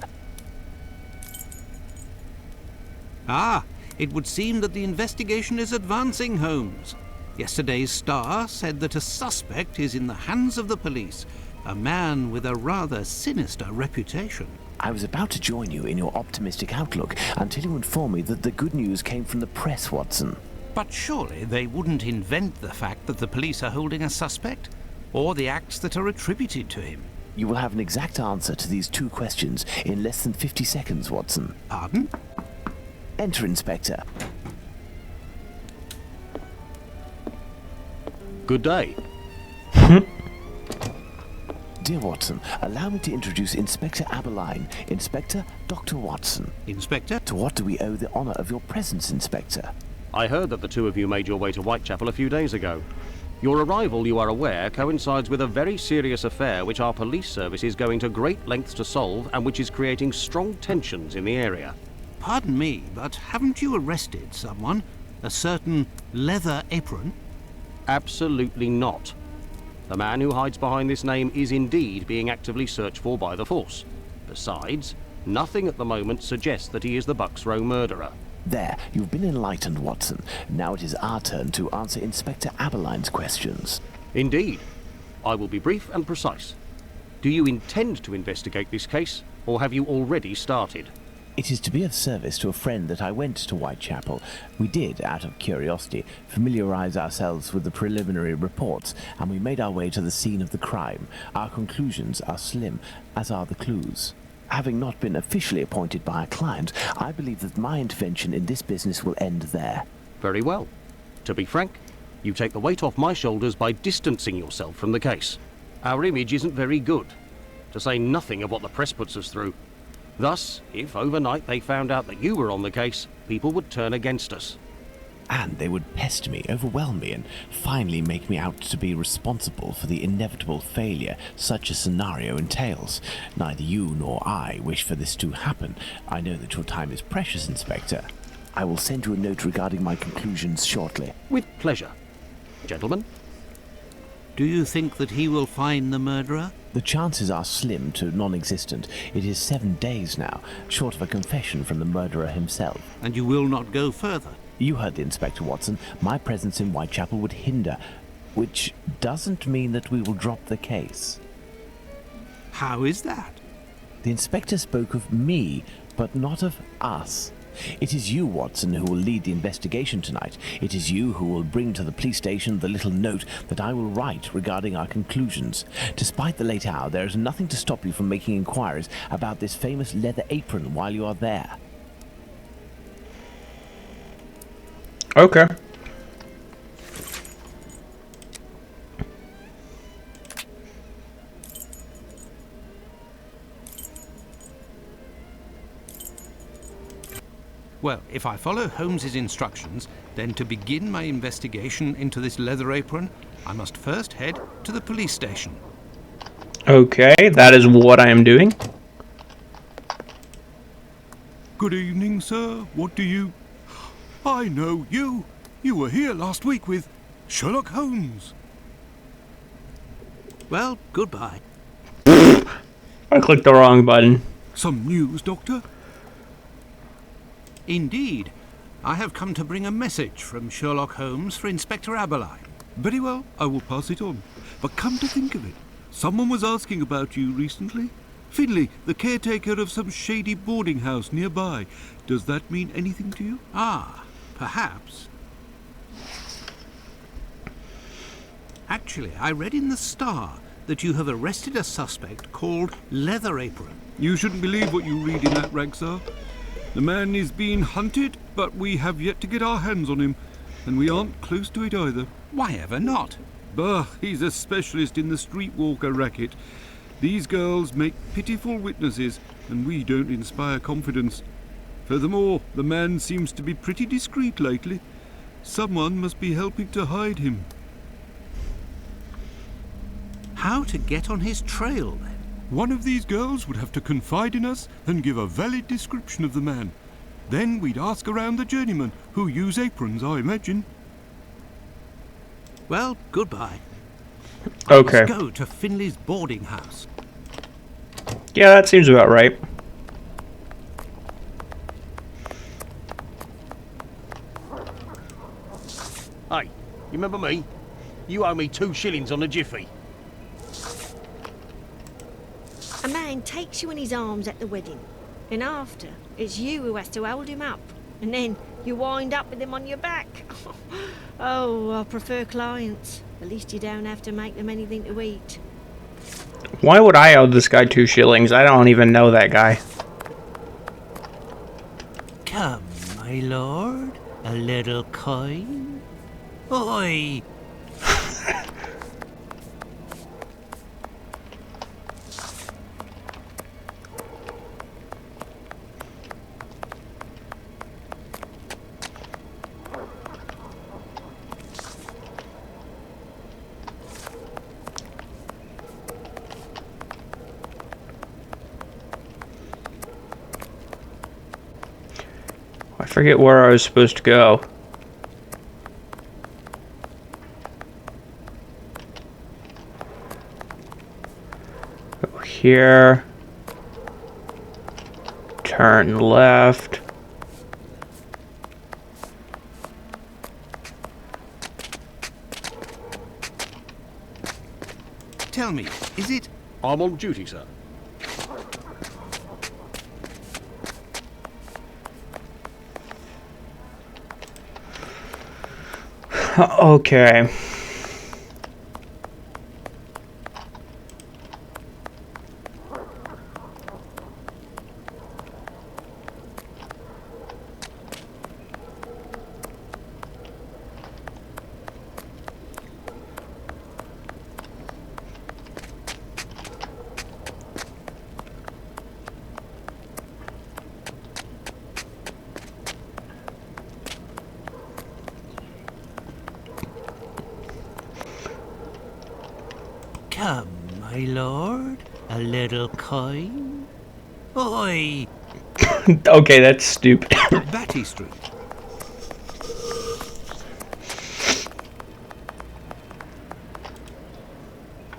S2: Ah, it would seem that the investigation is advancing, Holmes. Yesterday's Star said that a suspect is in the hands of the police, a man with a rather sinister reputation.
S3: I was about to join you in your optimistic outlook until you informed me that the good news came from the press, Watson.
S2: But surely they wouldn't invent the fact that the police are holding a suspect, or the acts that are attributed to him.
S3: You will have an exact answer to these two questions in less than 50 seconds, Watson.
S2: Pardon?
S3: Enter, Inspector.
S8: Good day.
S3: Dear Watson, allow me to introduce Inspector Aberline, Inspector Dr. Watson.
S2: Inspector?
S3: To what do we owe the honor of your presence, Inspector?
S8: I heard that the two of you made your way to Whitechapel a few days ago. Your arrival, you are aware, coincides with a very serious affair which our police service is going to great lengths to solve and which is creating strong tensions in the area.
S2: Pardon me, but haven't you arrested someone? A certain Leather Apron?
S8: Absolutely not. The man who hides behind this name is indeed being actively searched for by the force. Besides, nothing at the moment suggests that he is the Bucks Row murderer.
S3: There, you've been enlightened, Watson. Now it is our turn to answer Inspector Aberline's questions.
S8: Indeed. I will be brief and precise. Do you intend to investigate this case, or have you already started?
S3: It is to be of service to a friend that I went to Whitechapel. We did, out of curiosity, familiarize ourselves with the preliminary reports, and we made our way to the scene of the crime. Our conclusions are slim, as are the clues. Having not been officially appointed by a client, I believe that my intervention in this business will end there.
S8: Very well. To be frank, you take the weight off my shoulders by distancing yourself from the case. Our image isn't very good, to say nothing of what the press puts us through. Thus, if overnight they found out that you were on the case, people would turn against us.
S3: And they would pester me, overwhelm me, and finally make me out to be responsible for the inevitable failure such a scenario entails. Neither you nor I wish for this to happen. I know that your time is precious, Inspector. I will send you a note regarding my conclusions shortly.
S8: With pleasure. Gentlemen?
S2: Do you think that he will find the murderer?
S3: The chances are slim to non-existent. It is 7 days now, short of a confession from the murderer himself.
S2: And you will not go further?
S3: You heard the Inspector, Watson. My presence in Whitechapel would hinder, which doesn't mean that we will drop the case.
S2: How is that?
S3: The Inspector spoke of me, but not of us. It is you, Watson, who will lead the investigation tonight. It is you who will bring to the police station the little note that I will write regarding our conclusions. Despite the late hour, there is nothing to stop you from making inquiries about this famous leather apron while you are there.
S1: Okay.
S2: Well, if I follow Holmes's instructions, then to begin my investigation into this leather apron, I must first head to the police station.
S1: Okay, that is what I am doing.
S5: Good evening, sir. What do you... I know you. You were here last week with Sherlock Holmes.
S2: Well, goodbye.
S1: I clicked the wrong button.
S5: Some news, Doctor?
S2: Indeed. I have come to bring a message from Sherlock Holmes for Inspector Aberline.
S5: Very well, I will pass it on. But come to think of it, someone was asking about you recently. Finley, the caretaker of some shady boarding house nearby. Does that mean anything to you?
S2: Ah, perhaps. Actually, I read in the Star that you have arrested a suspect called Leather Apron.
S5: You shouldn't believe what you read in that rag, sir. The man is being hunted, but we have yet to get our hands on him, and we aren't close to it either.
S2: Why ever not?
S5: Bah, he's a specialist in the streetwalker racket. These girls make pitiful witnesses, and we don't inspire confidence. Furthermore, the man seems to be pretty discreet lately. Someone must be helping to hide him.
S2: How to get on his trail, then?
S5: One of these girls would have to confide in us and give a valid description of the man. Then we'd ask around the journeymen, who use aprons, I imagine.
S2: Well, goodbye.
S1: Okay.
S2: Let's go to Finley's boarding house.
S1: Yeah, that seems about right.
S8: Hey, you remember me? You owe me 2 shillings on a jiffy.
S4: A man takes you in his arms at the wedding, and after, it's you who has to hold him up, and then you wind up with him on your back. Oh, I prefer clients. At least you don't have to make them anything to eat.
S1: Why would I owe this guy 2 shillings? I don't even know that guy.
S2: Come, my lord, a little coin. Oi!
S1: I forget where I was supposed to go. Go here. Turn left.
S2: Tell me, is it...
S8: I'm on duty, sir.
S1: Okay.
S2: Come, my lord, a little coin. Oi!
S1: Okay, that's stupid.
S2: Batty Street.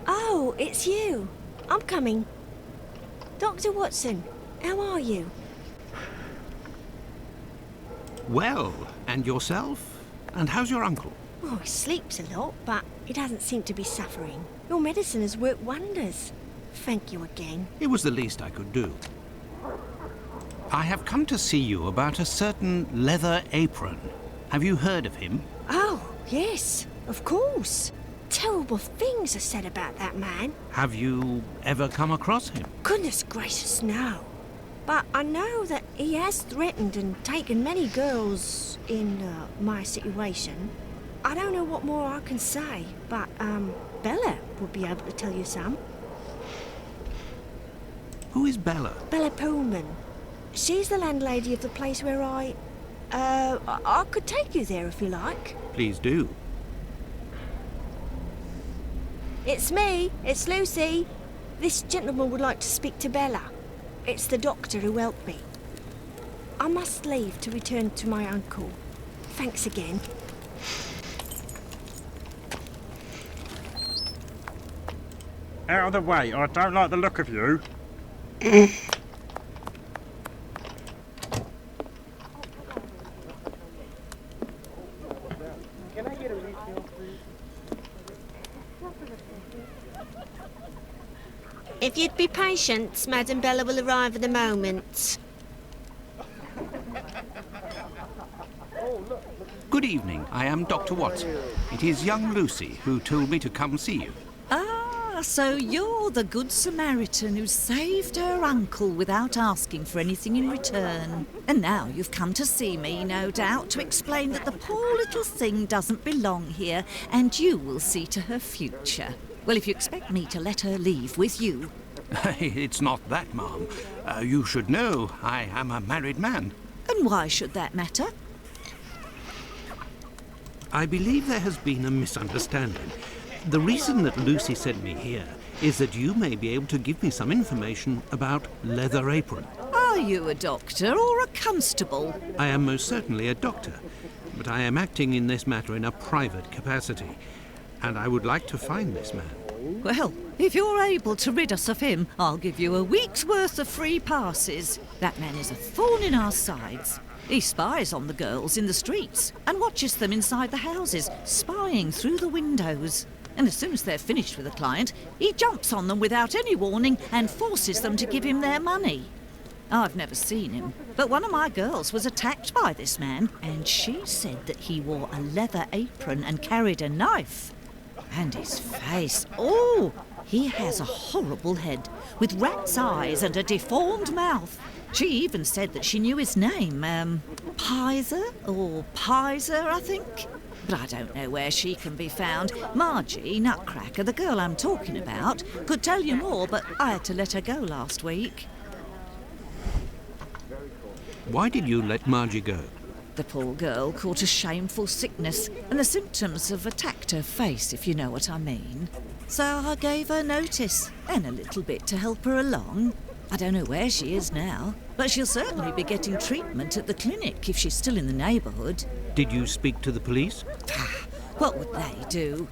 S4: Oh, it's you. I'm coming. Dr. Watson, how are you?
S2: Well, and yourself? And how's your uncle?
S4: Oh, he sleeps a lot, but he doesn't seem to be suffering. Your medicine has worked wonders. Thank you again.
S2: It was the least I could do. I have come to see you about a certain leather apron. Have you heard of him?
S4: Oh, yes, of course. Terrible things are said about that man.
S2: Have you ever come across him?
S4: Goodness gracious, no. But I know that he has threatened and taken many girls in my situation. I don't know what more I can say, but Bella would be able to tell you some.
S2: Who is Bella?
S4: Bella Pullman. She's the landlady of the place where I could take you there if you like.
S2: Please do.
S4: It's me. It's Lucy. This gentleman would like to speak to Bella. It's the doctor who helped me. I must leave to return to my uncle. Thanks again.
S6: Out of the way, I don't like the look of you.
S4: If you'd be patient, Madam Bella will arrive in a moment.
S2: Good evening. I am Dr. Watson. It is young Lucy who told me to come see you.
S9: Ah, so you're the Good Samaritan who saved her uncle without asking for anything in return. And now you've come to see me, no doubt, to explain that the poor little thing doesn't belong here, and you will see to her future. Well, if you expect me to let her leave with you...
S2: It's not that, ma'am. You should know I am a married man.
S9: And why should that matter?
S2: I believe there has been a misunderstanding. The reason that Lucy sent me here is that you may be able to give me some information about Leather Apron.
S9: Are you a doctor or a constable?
S2: I am most certainly a doctor, but I am acting in this matter in a private capacity, and I would like to find this man.
S9: Well, if you're able to rid us of him, I'll give you a week's worth of free passes. That man is a thorn in our sides. He spies on the girls in the streets and watches them inside the houses, spying through the windows. And as soon as they're finished with a client, he jumps on them without any warning and forces them to give him their money. I've never seen him, but one of my girls was attacked by this man, and she said that he wore a leather apron and carried a knife. And his face, oh, he has a horrible head, with rat's eyes and a deformed mouth. She even said that she knew his name, Pizer or Pizer, I think. But I don't know where she can be found. Margie, Nutcracker, the girl I'm talking about, could tell you more, but I had to let her go last week.
S2: Why did you let Margie go?
S9: The poor girl caught a shameful sickness, and the symptoms have attacked her face, if you know what I mean. So I gave her notice, and a little bit to help her along. I don't know where she is now, but she'll certainly be getting treatment at the clinic if she's still in the neighbourhood.
S2: Did you speak to the police?
S9: What would they do?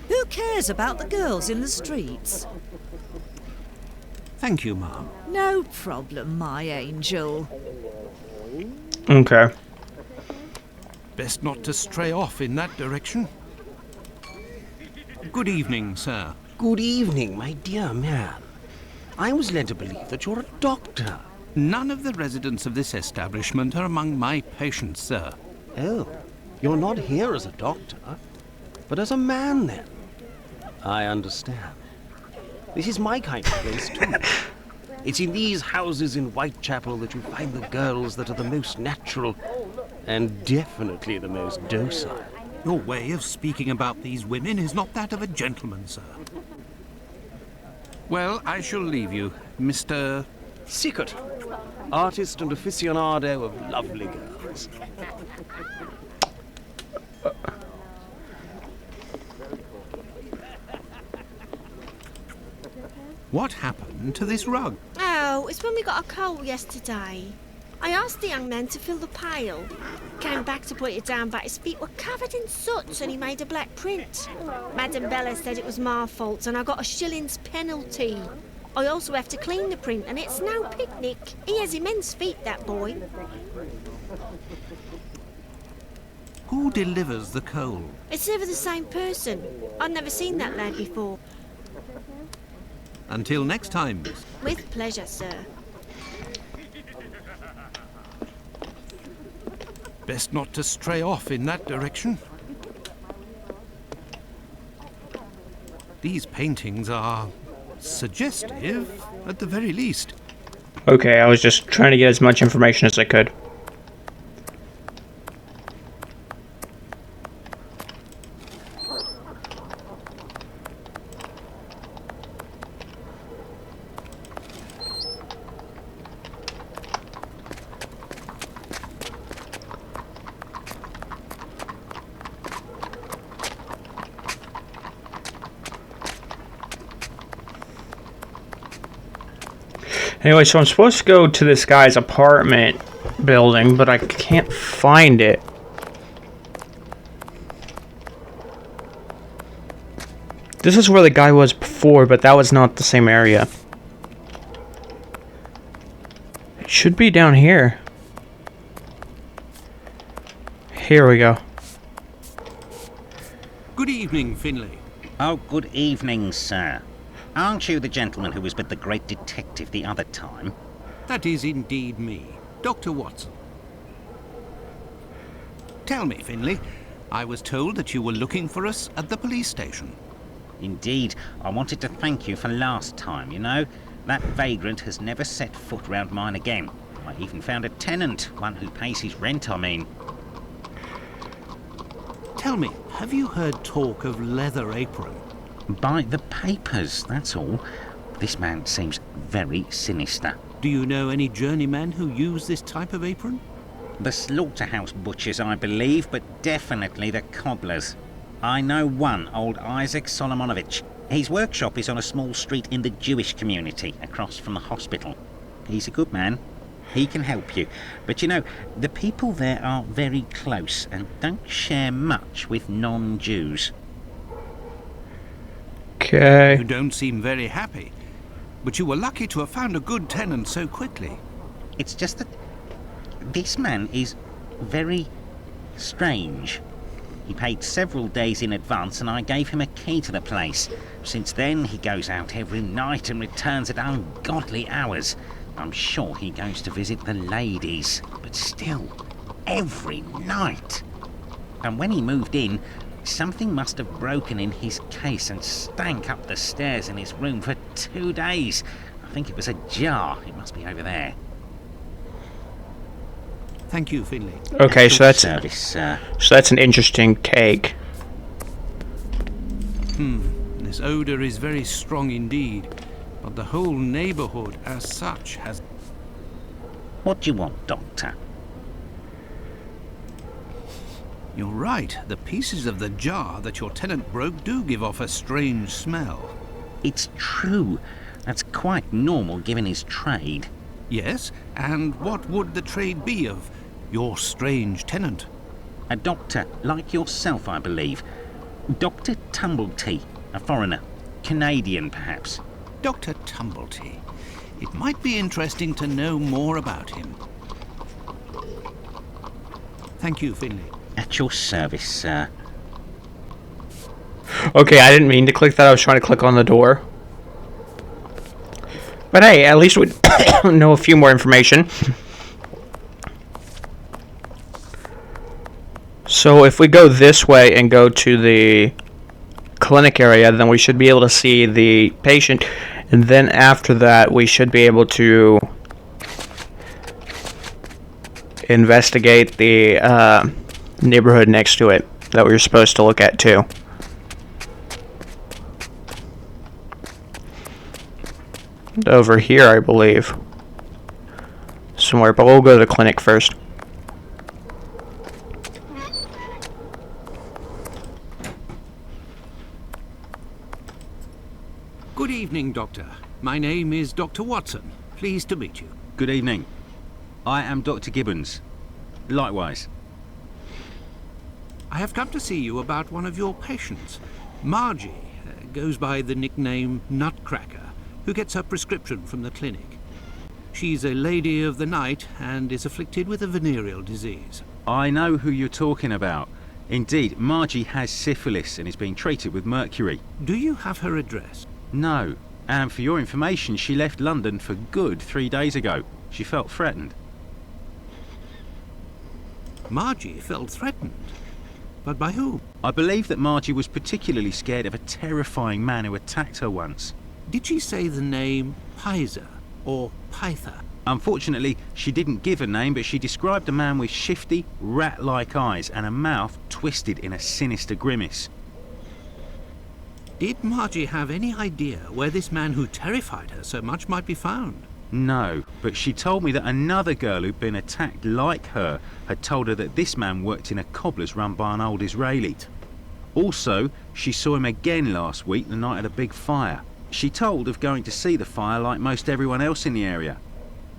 S9: Who cares about the girls in the streets?
S2: Thank you, ma'am.
S9: No problem, my angel.
S1: Okay.
S2: Best not to stray off in that direction. Good evening, sir.
S8: Good evening, my dear man. I was led to believe that you're a doctor.
S2: None of the residents of this establishment are among my patients, sir.
S8: Oh, you're not here as a doctor, but as a man, then. I understand. This is my kind of place, too. It's in these houses in Whitechapel that you find the girls that are the most natural and definitely the most docile.
S2: Your way of speaking about these women is not that of a gentleman, sir. Well, I shall leave you, Mr.
S8: Sickert, artist and aficionado of lovely girls.
S2: What happened to this rug?
S4: Oh, it's when we got a coal yesterday. I asked the young man to fill the pail. Came back to put it down, but his feet were covered in soot and he made a black print. Madam Bella said it was my fault and I got a shilling's penalty. I also have to clean the print and it's no picnic. He has immense feet, that boy.
S2: Who delivers the coal?
S4: It's never the same person. I've never seen that lad before.
S2: Until next time, miss.
S4: With pleasure, sir.
S2: Best not to stray off in that direction. These paintings are suggestive, at the very least.
S1: Okay, I was just trying to get as much information as I could. Anyway, so I'm supposed to go to this guy's apartment building, but I can't find it. This is where the guy was before, but that was not the same area. It should be down here. Here we go.
S2: Good evening, Finlay.
S6: Oh, good evening, sir. Aren't you the gentleman who was with the great detective the other time?
S2: That is indeed me, Dr. Watson. Tell me, Finlay, I was told that you were looking for us at the police station.
S6: Indeed, I wanted to thank you for last time, you know. That vagrant has never set foot round mine again. I even found a tenant, one who pays his rent, I mean.
S2: Tell me, have you heard talk of Leather Apron?
S6: By the papers, that's all. This man seems very sinister.
S2: Do you know any journeymen who use this type of apron?
S6: The slaughterhouse butchers, I believe, but definitely the cobblers. I know one, old Isaac Solomonovich. His workshop is on a small street in the Jewish community, across from the hospital. He's a good man. He can help you. But you know, the people there are very close and don't share much with non-Jews.
S1: Okay.
S2: You don't seem very happy, but you were lucky to have found a good tenant so quickly.
S6: It's just that this man is very strange. He paid several days in advance and I gave him a key to the place. Since then, he goes out every night and returns at ungodly hours. I'm sure he goes to visit the ladies, but still, every night. And when he moved in, something must have broken in his case and stank up the stairs in his room for 2 days. I think it was a jar. It must be over there.
S2: Thank you, Finlay.
S1: Okay, so that's
S6: service, sir.
S1: so that's an interesting take.
S2: This odour is very strong indeed, but the whole neighbourhood as such has...
S6: What do you want, Doctor?
S2: You're right, the pieces of the jar that your tenant broke do give off a strange smell.
S6: It's true. That's quite normal given his trade.
S2: Yes, and what would the trade be of your strange tenant?
S6: A doctor like yourself, I believe. Dr. Tumblety, a foreigner. Canadian, perhaps.
S2: Dr. Tumblety. It might be interesting to know more about him. Thank you, Finlay.
S6: At your service, sir.
S1: Okay, I didn't mean to click that. I was trying to click on the door. But hey, at least we know a few more information. So if we go this way and go to the clinic area, then we should be able to see the patient. And then after that, we should be able to investigate the neighborhood next to it that we were supposed to look at too. Over here, I believe. Somewhere, but we'll go to the clinic first.
S2: Good evening, Doctor. My name is Dr. Watson. Pleased to meet you.
S10: Good evening. I am Dr. Gibbons. Likewise.
S2: I have come to see you about one of your patients. Margie goes by the nickname Nutcracker, who gets her prescription from the clinic. She's a lady of the night and is afflicted with a venereal disease.
S10: I know who you're talking about. Indeed, Margie has syphilis and is being treated with mercury.
S2: Do you have her address?
S10: No. And for your information, she left London for good 3 days ago. She felt threatened.
S2: Margie felt threatened. But by whom?
S10: I believe that Margie was particularly scared of a terrifying man who attacked her once.
S2: Did she say the name Pizer or Pyther?
S10: Unfortunately, she didn't give a name, but she described a man with shifty, rat-like eyes and a mouth twisted in a sinister grimace.
S2: Did Margie have any idea where this man who terrified her so much might be found?
S10: No, but she told me that another girl who'd been attacked like her had told her that this man worked in a cobbler's run by an old Israelite. Also, she saw him again last week, the night of the big fire. She told of going to see the fire like most everyone else in the area.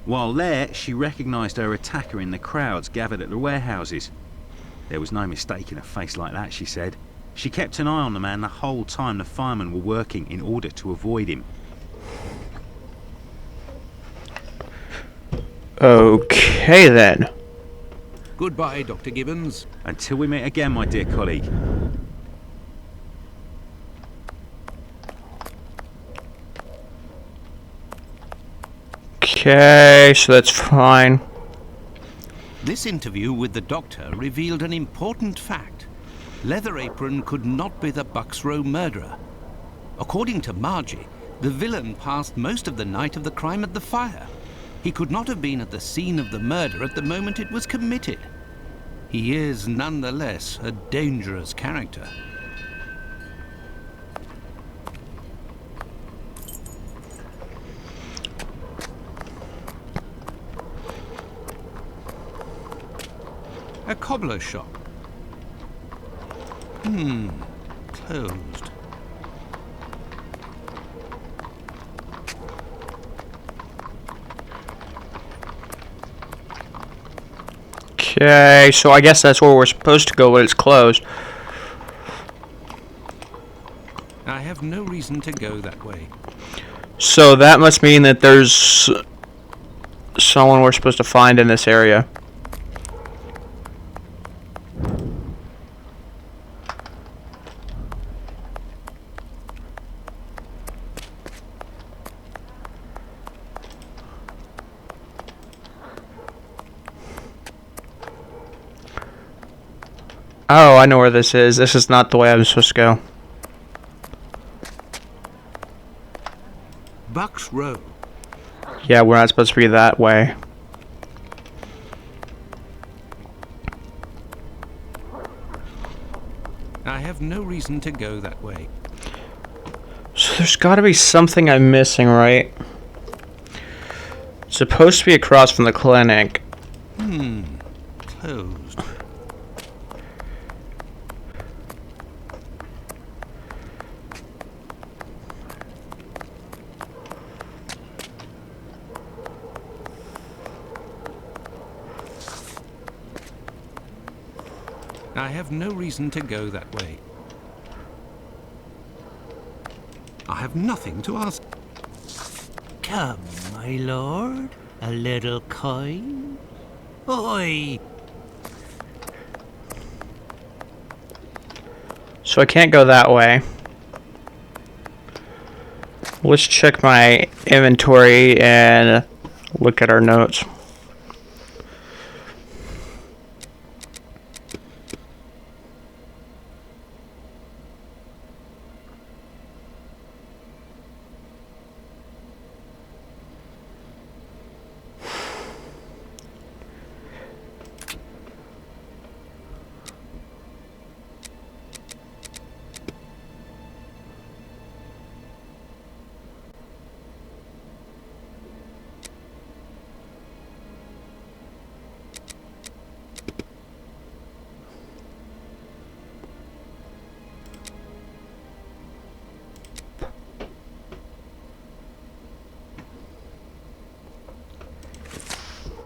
S10: While there, she recognised her attacker in the crowds gathered at the warehouses. There was no mistaking a face like that, she said. She kept an eye on the man the whole time the firemen were working in order to avoid him.
S1: Okay then.
S2: Goodbye, Dr. Gibbons.
S10: Until we meet again, my dear colleague.
S1: Okay, so that's fine.
S2: This interview with the doctor revealed an important fact. Leather Apron could not be the Bucks Row murderer. According to Margie, the villain passed most of the night of the crime at the fire. He could not have been at the scene of the murder at the moment it was committed. He is nonetheless a dangerous character. A cobbler shop. Closed.
S1: Okay, so I guess that's where we're supposed to go, but it's closed.
S2: I have no reason to go that way.
S1: So that must mean that there's someone we're supposed to find in this area. Oh, I know where this is. This is not the way I'm supposed to go.
S2: Bucks Row.
S1: Yeah, we're not supposed to be that way.
S2: I have no reason to go that way.
S1: So there's got to be something I'm missing, right? It's supposed to be across from the clinic.
S2: Closed. I have no reason to go that way. I have nothing to ask. Come, my lord, a little coin. Oi!
S1: So I can't go that way. Let's check my inventory and look at our notes.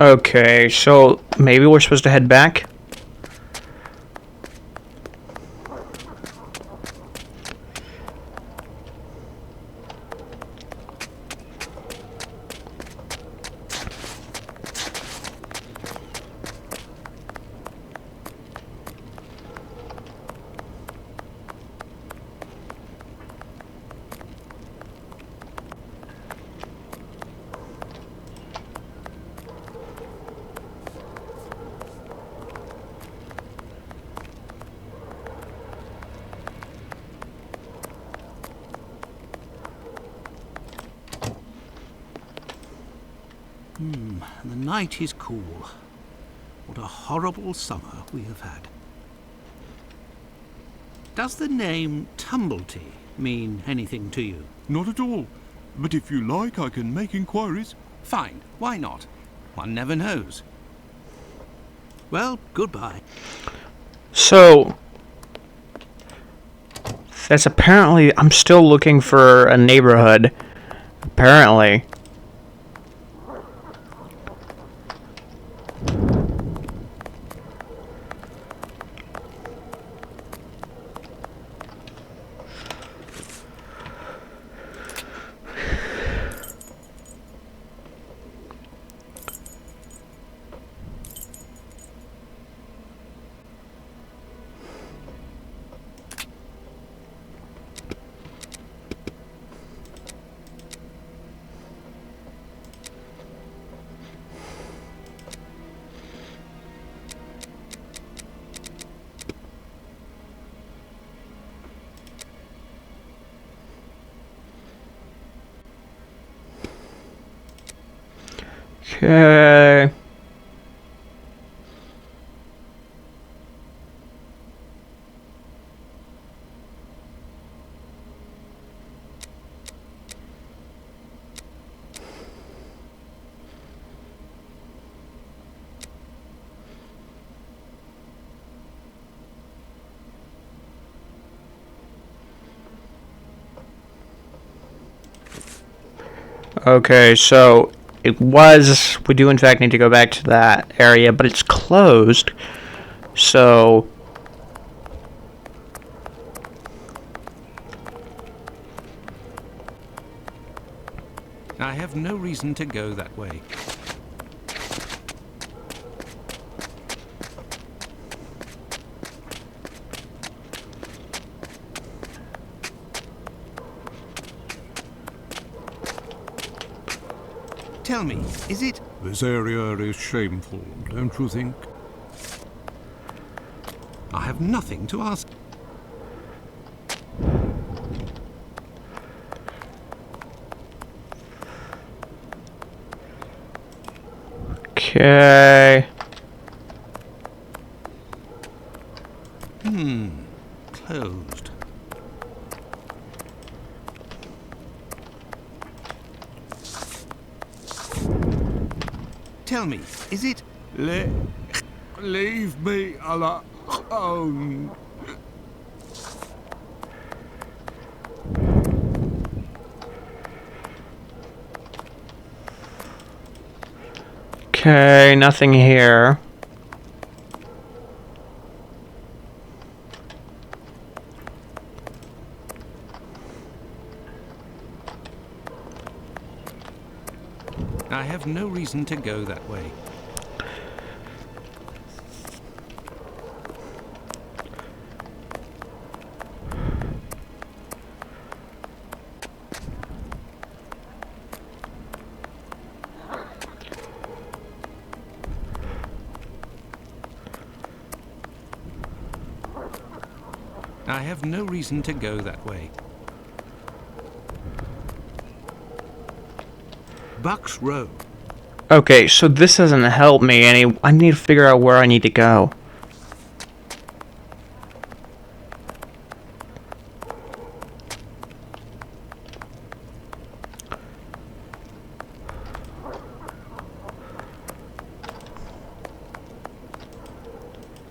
S1: Okay, so maybe we're supposed to head back?
S2: warm and the night is cool. What a horrible summer we have had. Does the name Tumblety mean anything to you?
S5: Not at all. But if you like, I can make inquiries.
S2: Fine, why not? One never knows. Well, goodbye.
S1: So, that's apparently... I'm still looking for a neighborhood. Apparently. Okay. Okay, so we do in fact need to go back to that area, but it's closed, so...
S2: I have no reason to go that way. Tell me, is it...
S5: This area is shameful, don't you think?
S2: I have nothing to ask.
S1: Okay.
S2: Closed. Tell me, is it...
S5: Leave me alone.
S1: Okay, nothing here.
S2: I have no reason to go that way. I have no reason to go that way. Bucks Row.
S1: Okay, so this doesn't help me any. I need to figure out where I need to go.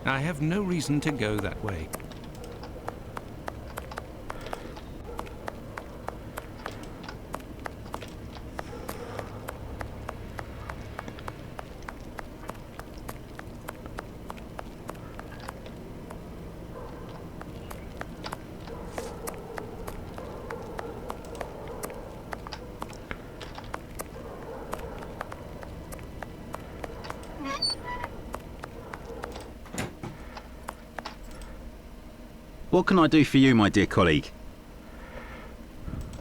S2: I have no reason to go that way.
S10: What can I do for you, my dear colleague?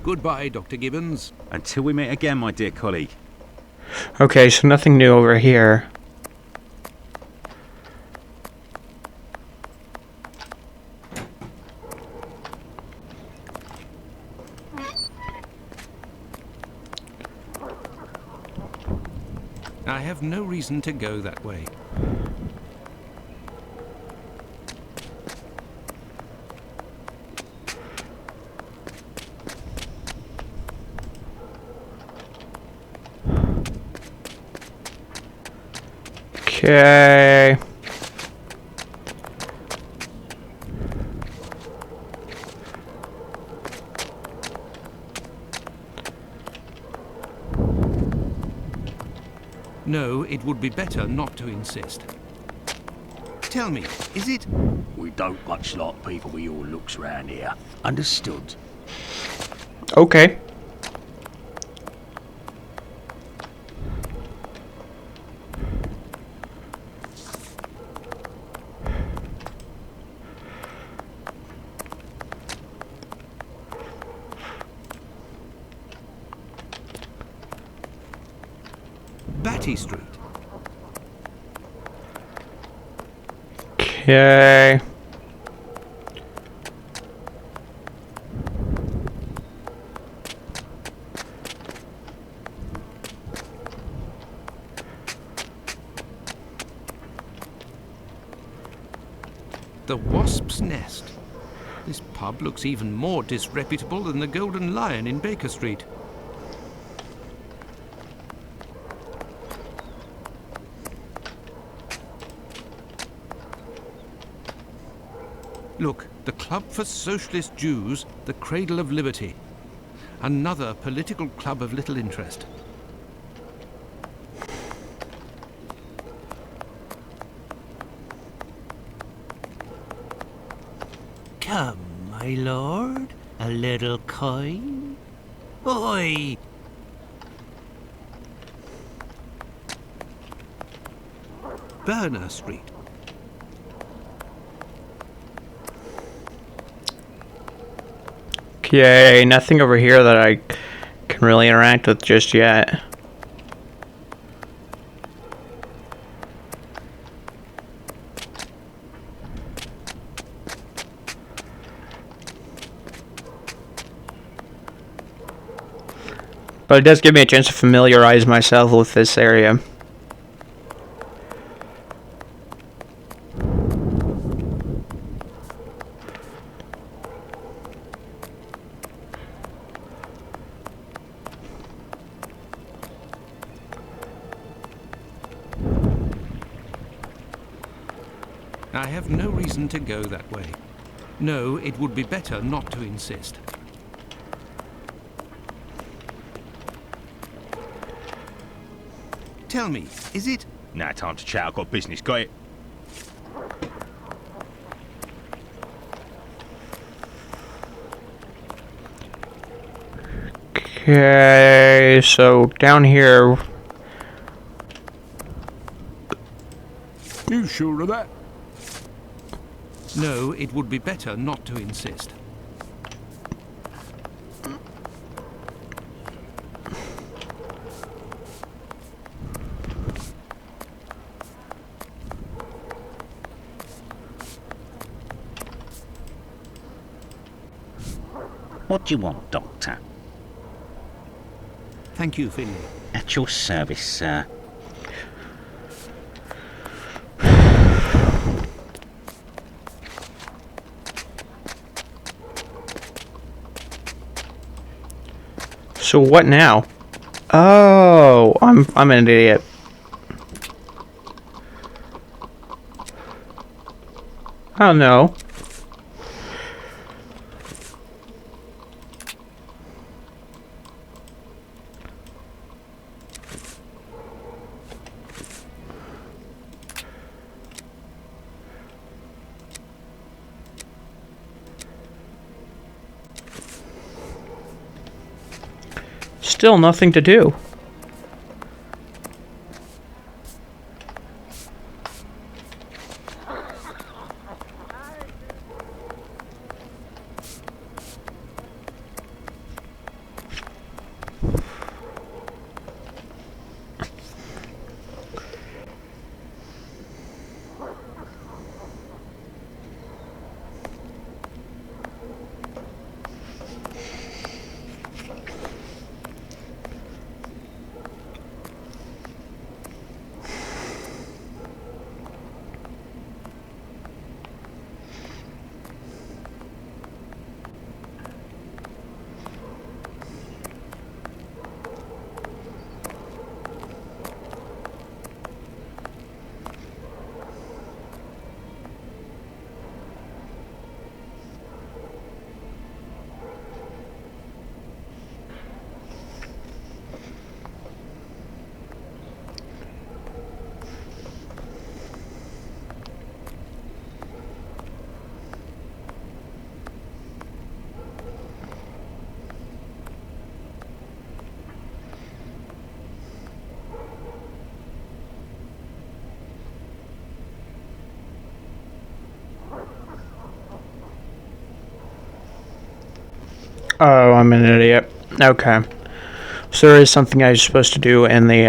S2: Goodbye, Dr. Gibbons.
S10: Until we meet again, my dear colleague.
S1: Okay, so nothing new over here.
S2: I have no reason to go that way.
S1: Okay.
S2: No, it would be better not to insist. Tell me, is it...
S8: We don't much like people with your looks round here. Understood?
S1: Okay.
S2: Batty Street?
S1: Okay.
S2: The Wasp's Nest. This pub looks even more disreputable than the Golden Lion in Baker Street. Look, the Club for Socialist Jews, the Cradle of Liberty. Another political club of little interest.
S11: Come, my lord, a little coin. Oi!
S2: Berner Street.
S1: Okay, nothing over here that I can really interact with just yet. But it does give me a chance to familiarize myself with this area.
S2: I have no reason to go that way. No, it would be better not to insist. Tell me, is it...
S10: Now time to chat, I've got business, got it?
S1: Okay, so down here...
S5: You sure of that?
S2: No, it would be better not to insist.
S6: What do you want, Doctor?
S2: Thank you, Finley.
S6: At your service, sir.
S1: So what now? Oh, I'm an idiot. Oh no. Still nothing to do. Oh, I'm an idiot. Okay. So there is something I was supposed to do in the,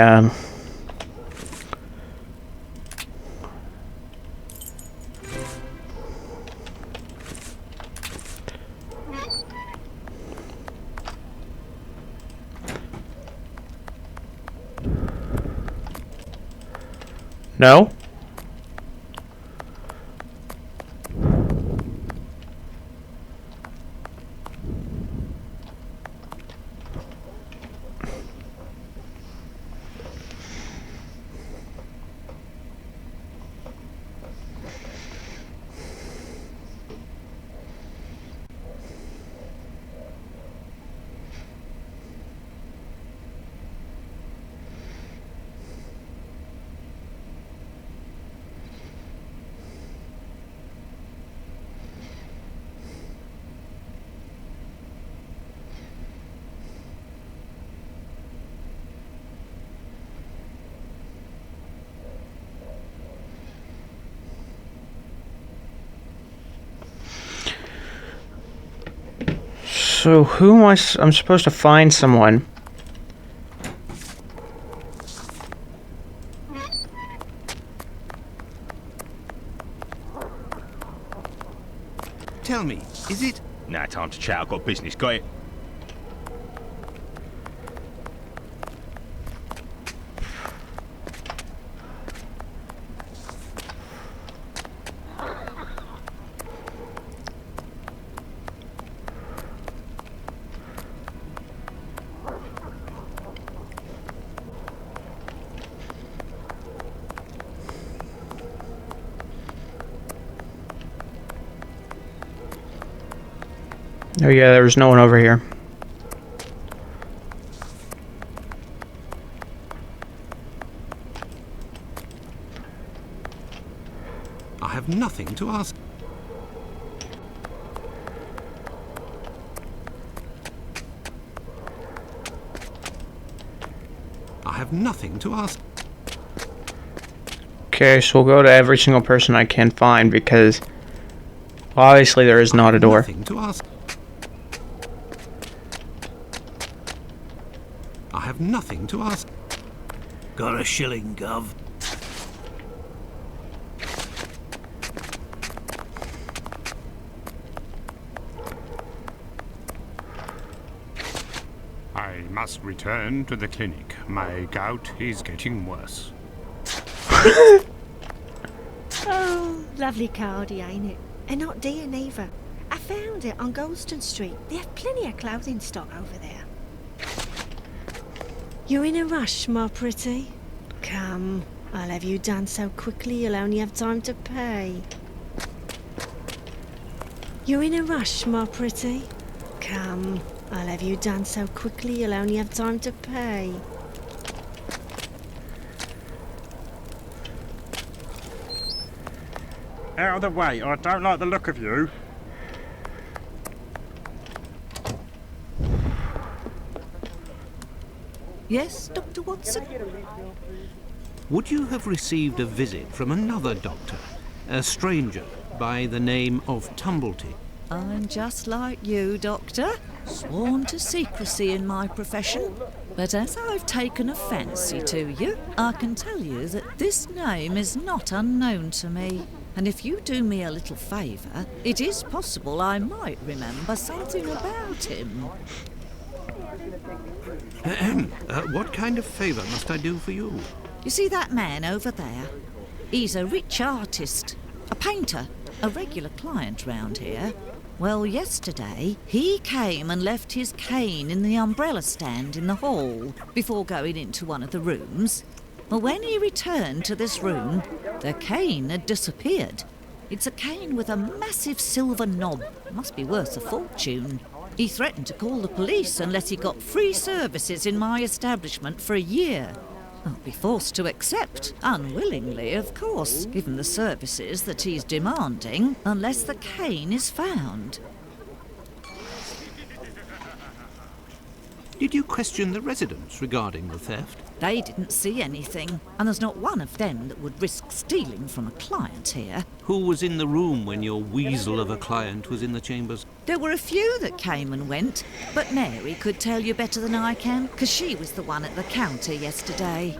S1: No? So who am I'm supposed to find someone.
S2: Tell me, is it...
S10: Nah, time to chat. I've got business. Got it?
S1: Oh yeah, there's no one over here.
S2: I have nothing to ask. I have nothing to ask.
S1: Okay, so we'll go to every single person I can find because obviously there is not a door.
S2: Nothing to ask. I have nothing to ask.
S11: Got a shilling, Gov?
S5: I must return to the clinic. My gout is getting worse.
S4: Oh, lovely cardy, ain't it? And not dear neither. I found it on Goldston Street. They have plenty of clothing stock over there. You're in a rush, my pretty? Come, I'll have you done so quickly you'll only have time to pay. You're in a rush, my pretty? Come, I'll have you done so quickly you'll only have time to pay.
S10: Out of the way. I don't like the look of you.
S9: Yes, Dr. Watson?
S2: Would you have received a visit from another doctor, a stranger by the name of Tumblety?
S9: I'm just like you, Doctor. Sworn to secrecy in my profession. But as I've taken a fancy to you, I can tell you that this name is not unknown to me. And if you do me a little favour, it is possible I might remember something about him.
S2: What kind of favour must I do for you?
S9: You see that man over there? He's a rich artist, a painter, a regular client round here. Well, yesterday, he came and left his cane in the umbrella stand in the hall before going into one of the rooms. Well, when he returned to this room, the cane had disappeared. It's a cane with a massive silver knob. Must be worth a fortune. He threatened to call the police unless he got free services in my establishment for a year. I'll be forced to accept, unwillingly, of course, given the services that he's demanding, unless the cane is found.
S2: Did you question the residents regarding the theft?
S9: They didn't see anything, and there's not one of them that would risk stealing from a client here.
S2: Who was in the room when your weasel of a client was in the chambers?
S9: There were a few that came and went, but Mary could tell you better than I can, because she was the one at the counter yesterday.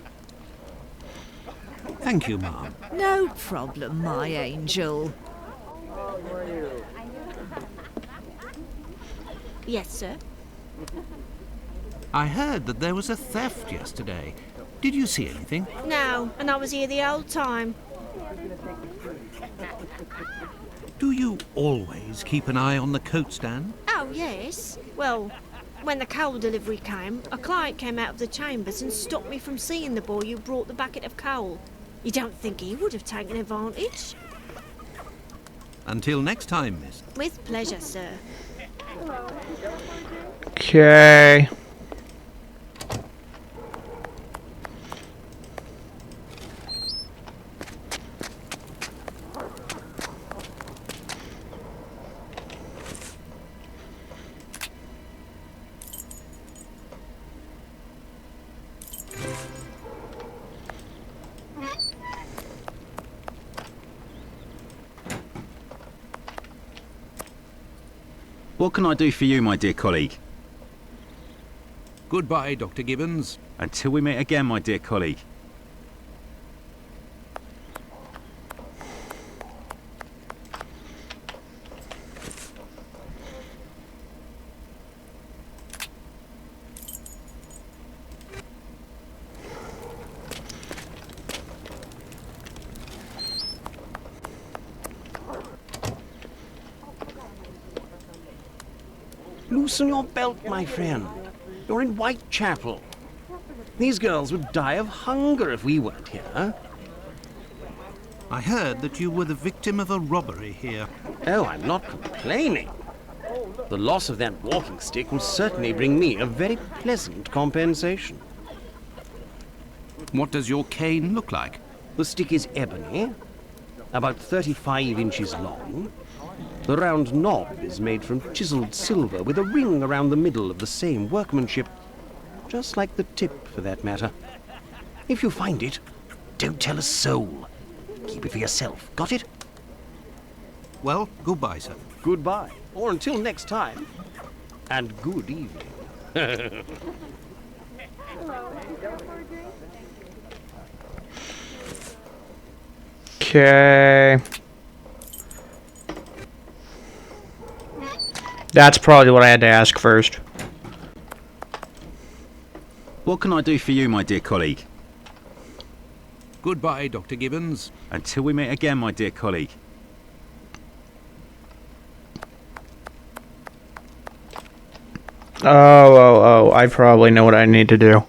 S2: Thank you, ma'am.
S9: No problem, my angel.
S4: Yes, sir.
S2: I heard that there was a theft yesterday. Did you see anything?
S4: No, and I was here the whole time.
S2: Do you always keep an eye on the coat stand?
S4: Oh, yes. Well, when the coal delivery came, a client came out of the chambers and stopped me from seeing the boy who brought the bucket of coal. You don't think he would have taken advantage?
S2: Until next time, miss.
S4: With pleasure, sir.
S1: Okay.
S10: What can I do for you, my dear colleague?
S2: Goodbye, Dr. Gibbons.
S10: Until we meet again, my dear colleague.
S8: Loosen your belt, my friend. You're in Whitechapel. These girls would die of hunger if we weren't here.
S2: I heard that you were the victim of a robbery here.
S8: Oh, I'm not complaining. The loss of that walking stick will certainly bring me a very pleasant compensation.
S2: What does your cane look like?
S8: The stick is ebony, about 35 inches long. The round knob is made from chiseled silver with a ring around the middle of the same workmanship, just like the tip for that matter. If you find it, don't tell a soul. Keep it for yourself, got it?
S2: Well, goodbye, sir.
S8: Goodbye, or until next time, and good evening.
S1: Okay. That's probably what I had to ask first.
S10: What can I do for you, my dear colleague?
S2: Goodbye, Dr. Gibbons.
S10: Until we meet again, my dear colleague.
S1: Oh, I probably know what I need to do.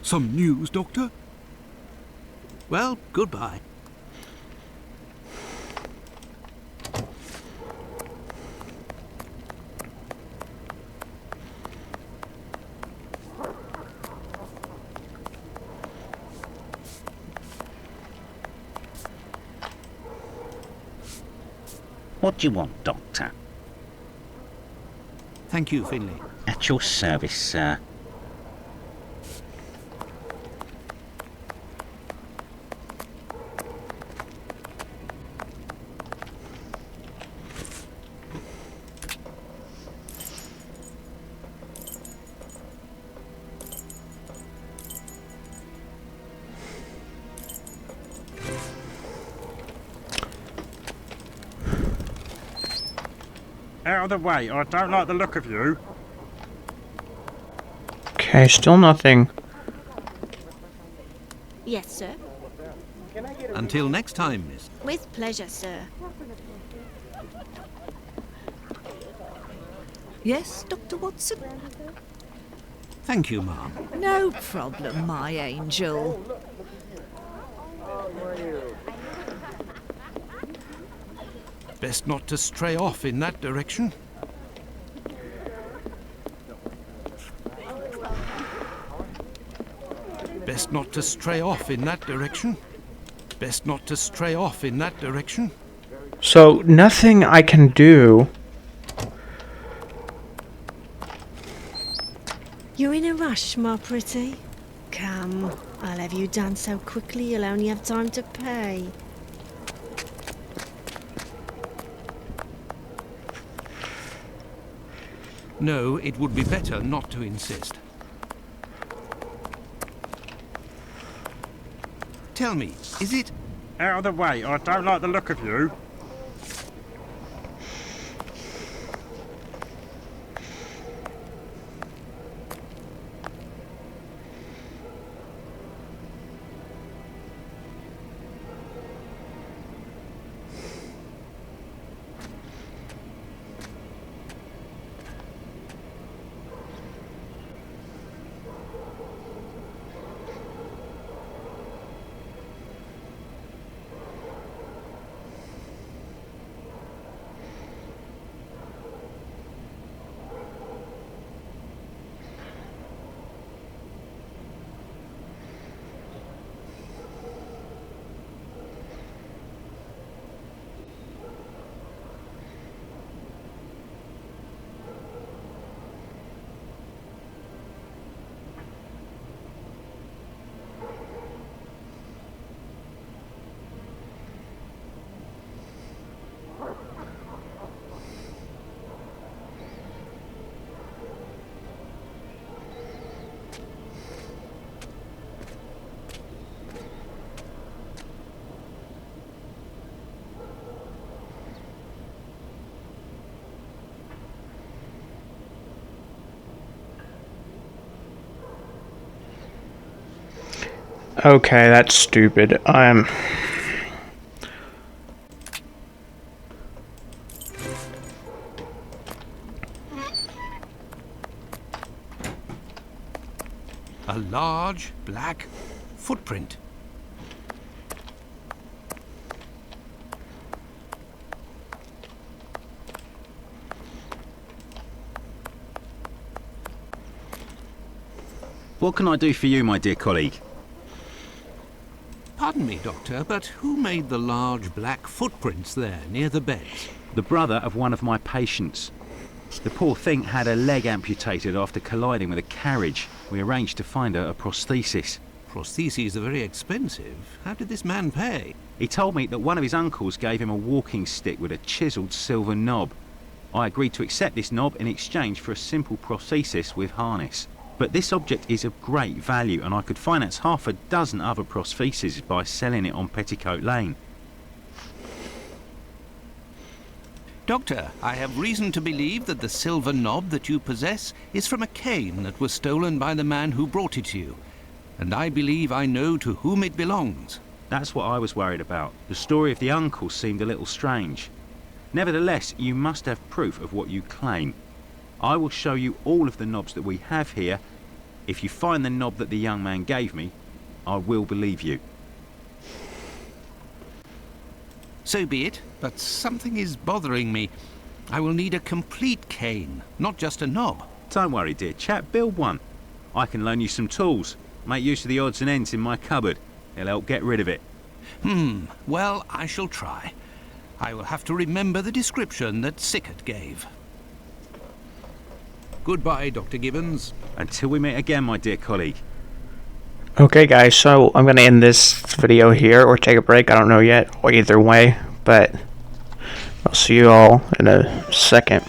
S5: Some news, Doctor?
S2: Well, goodbye.
S6: What do you want, Doctor?
S2: Thank you, Finley.
S6: At your service, sir.
S10: Out of the way, I don't like the look of you.
S1: Okay, still nothing.
S4: Yes, sir.
S2: Until next time, miss.
S4: With pleasure, sir.
S9: Yes, Dr. Watson?
S2: Thank you, ma'am.
S9: No problem, my angel.
S2: Best not to stray off in that direction. Best not to stray off in that direction. Best not to stray off in that direction.
S1: So, nothing I can do.
S4: You're in a rush, my pretty? Come, I'll have you done so quickly you'll only have time to pay.
S2: No, it would be better not to insist. Tell me, is it...
S10: Out of the way, I don't like the look of you.
S1: Okay, that's stupid.
S2: A large, black footprint.
S10: What can I do for you, my dear colleague?
S2: Pardon me, Doctor, but who made the large black footprints there near the beds?
S10: The brother of one of my patients. The poor thing had a leg amputated after colliding with a carriage. We arranged to find her a prosthesis.
S2: Prostheses are very expensive. How did this man pay?
S10: He told me that one of his uncles gave him a walking stick with a chiselled silver knob. I agreed to accept this knob in exchange for a simple prosthesis with harness. But this object is of great value, and I could finance half a dozen other prostheses by selling it on Petticoat Lane.
S2: Doctor, I have reason to believe that the silver knob that you possess is from a cane that was stolen by the man who brought it to you. And I believe I know to whom it belongs.
S10: That's what I was worried about. The story of the uncle seemed a little strange. Nevertheless, you must have proof of what you claim. I will show you all of the knobs that we have here. If you find the knob that the young man gave me, I will believe you.
S2: So be it, but something is bothering me. I will need a complete cane, not just a knob.
S10: Don't worry, dear chap, build one. I can loan you some tools. Make use of the odds and ends in my cupboard. It'll help get rid of it.
S2: Well, I shall try. I will have to remember the description that Sickert gave. Goodbye, Dr. Gibbons.
S10: Until we meet again, my dear colleague.
S1: Okay, guys, so I'm going to end this video here, or take a break, I don't know yet, or either way, but I'll see you all in a second.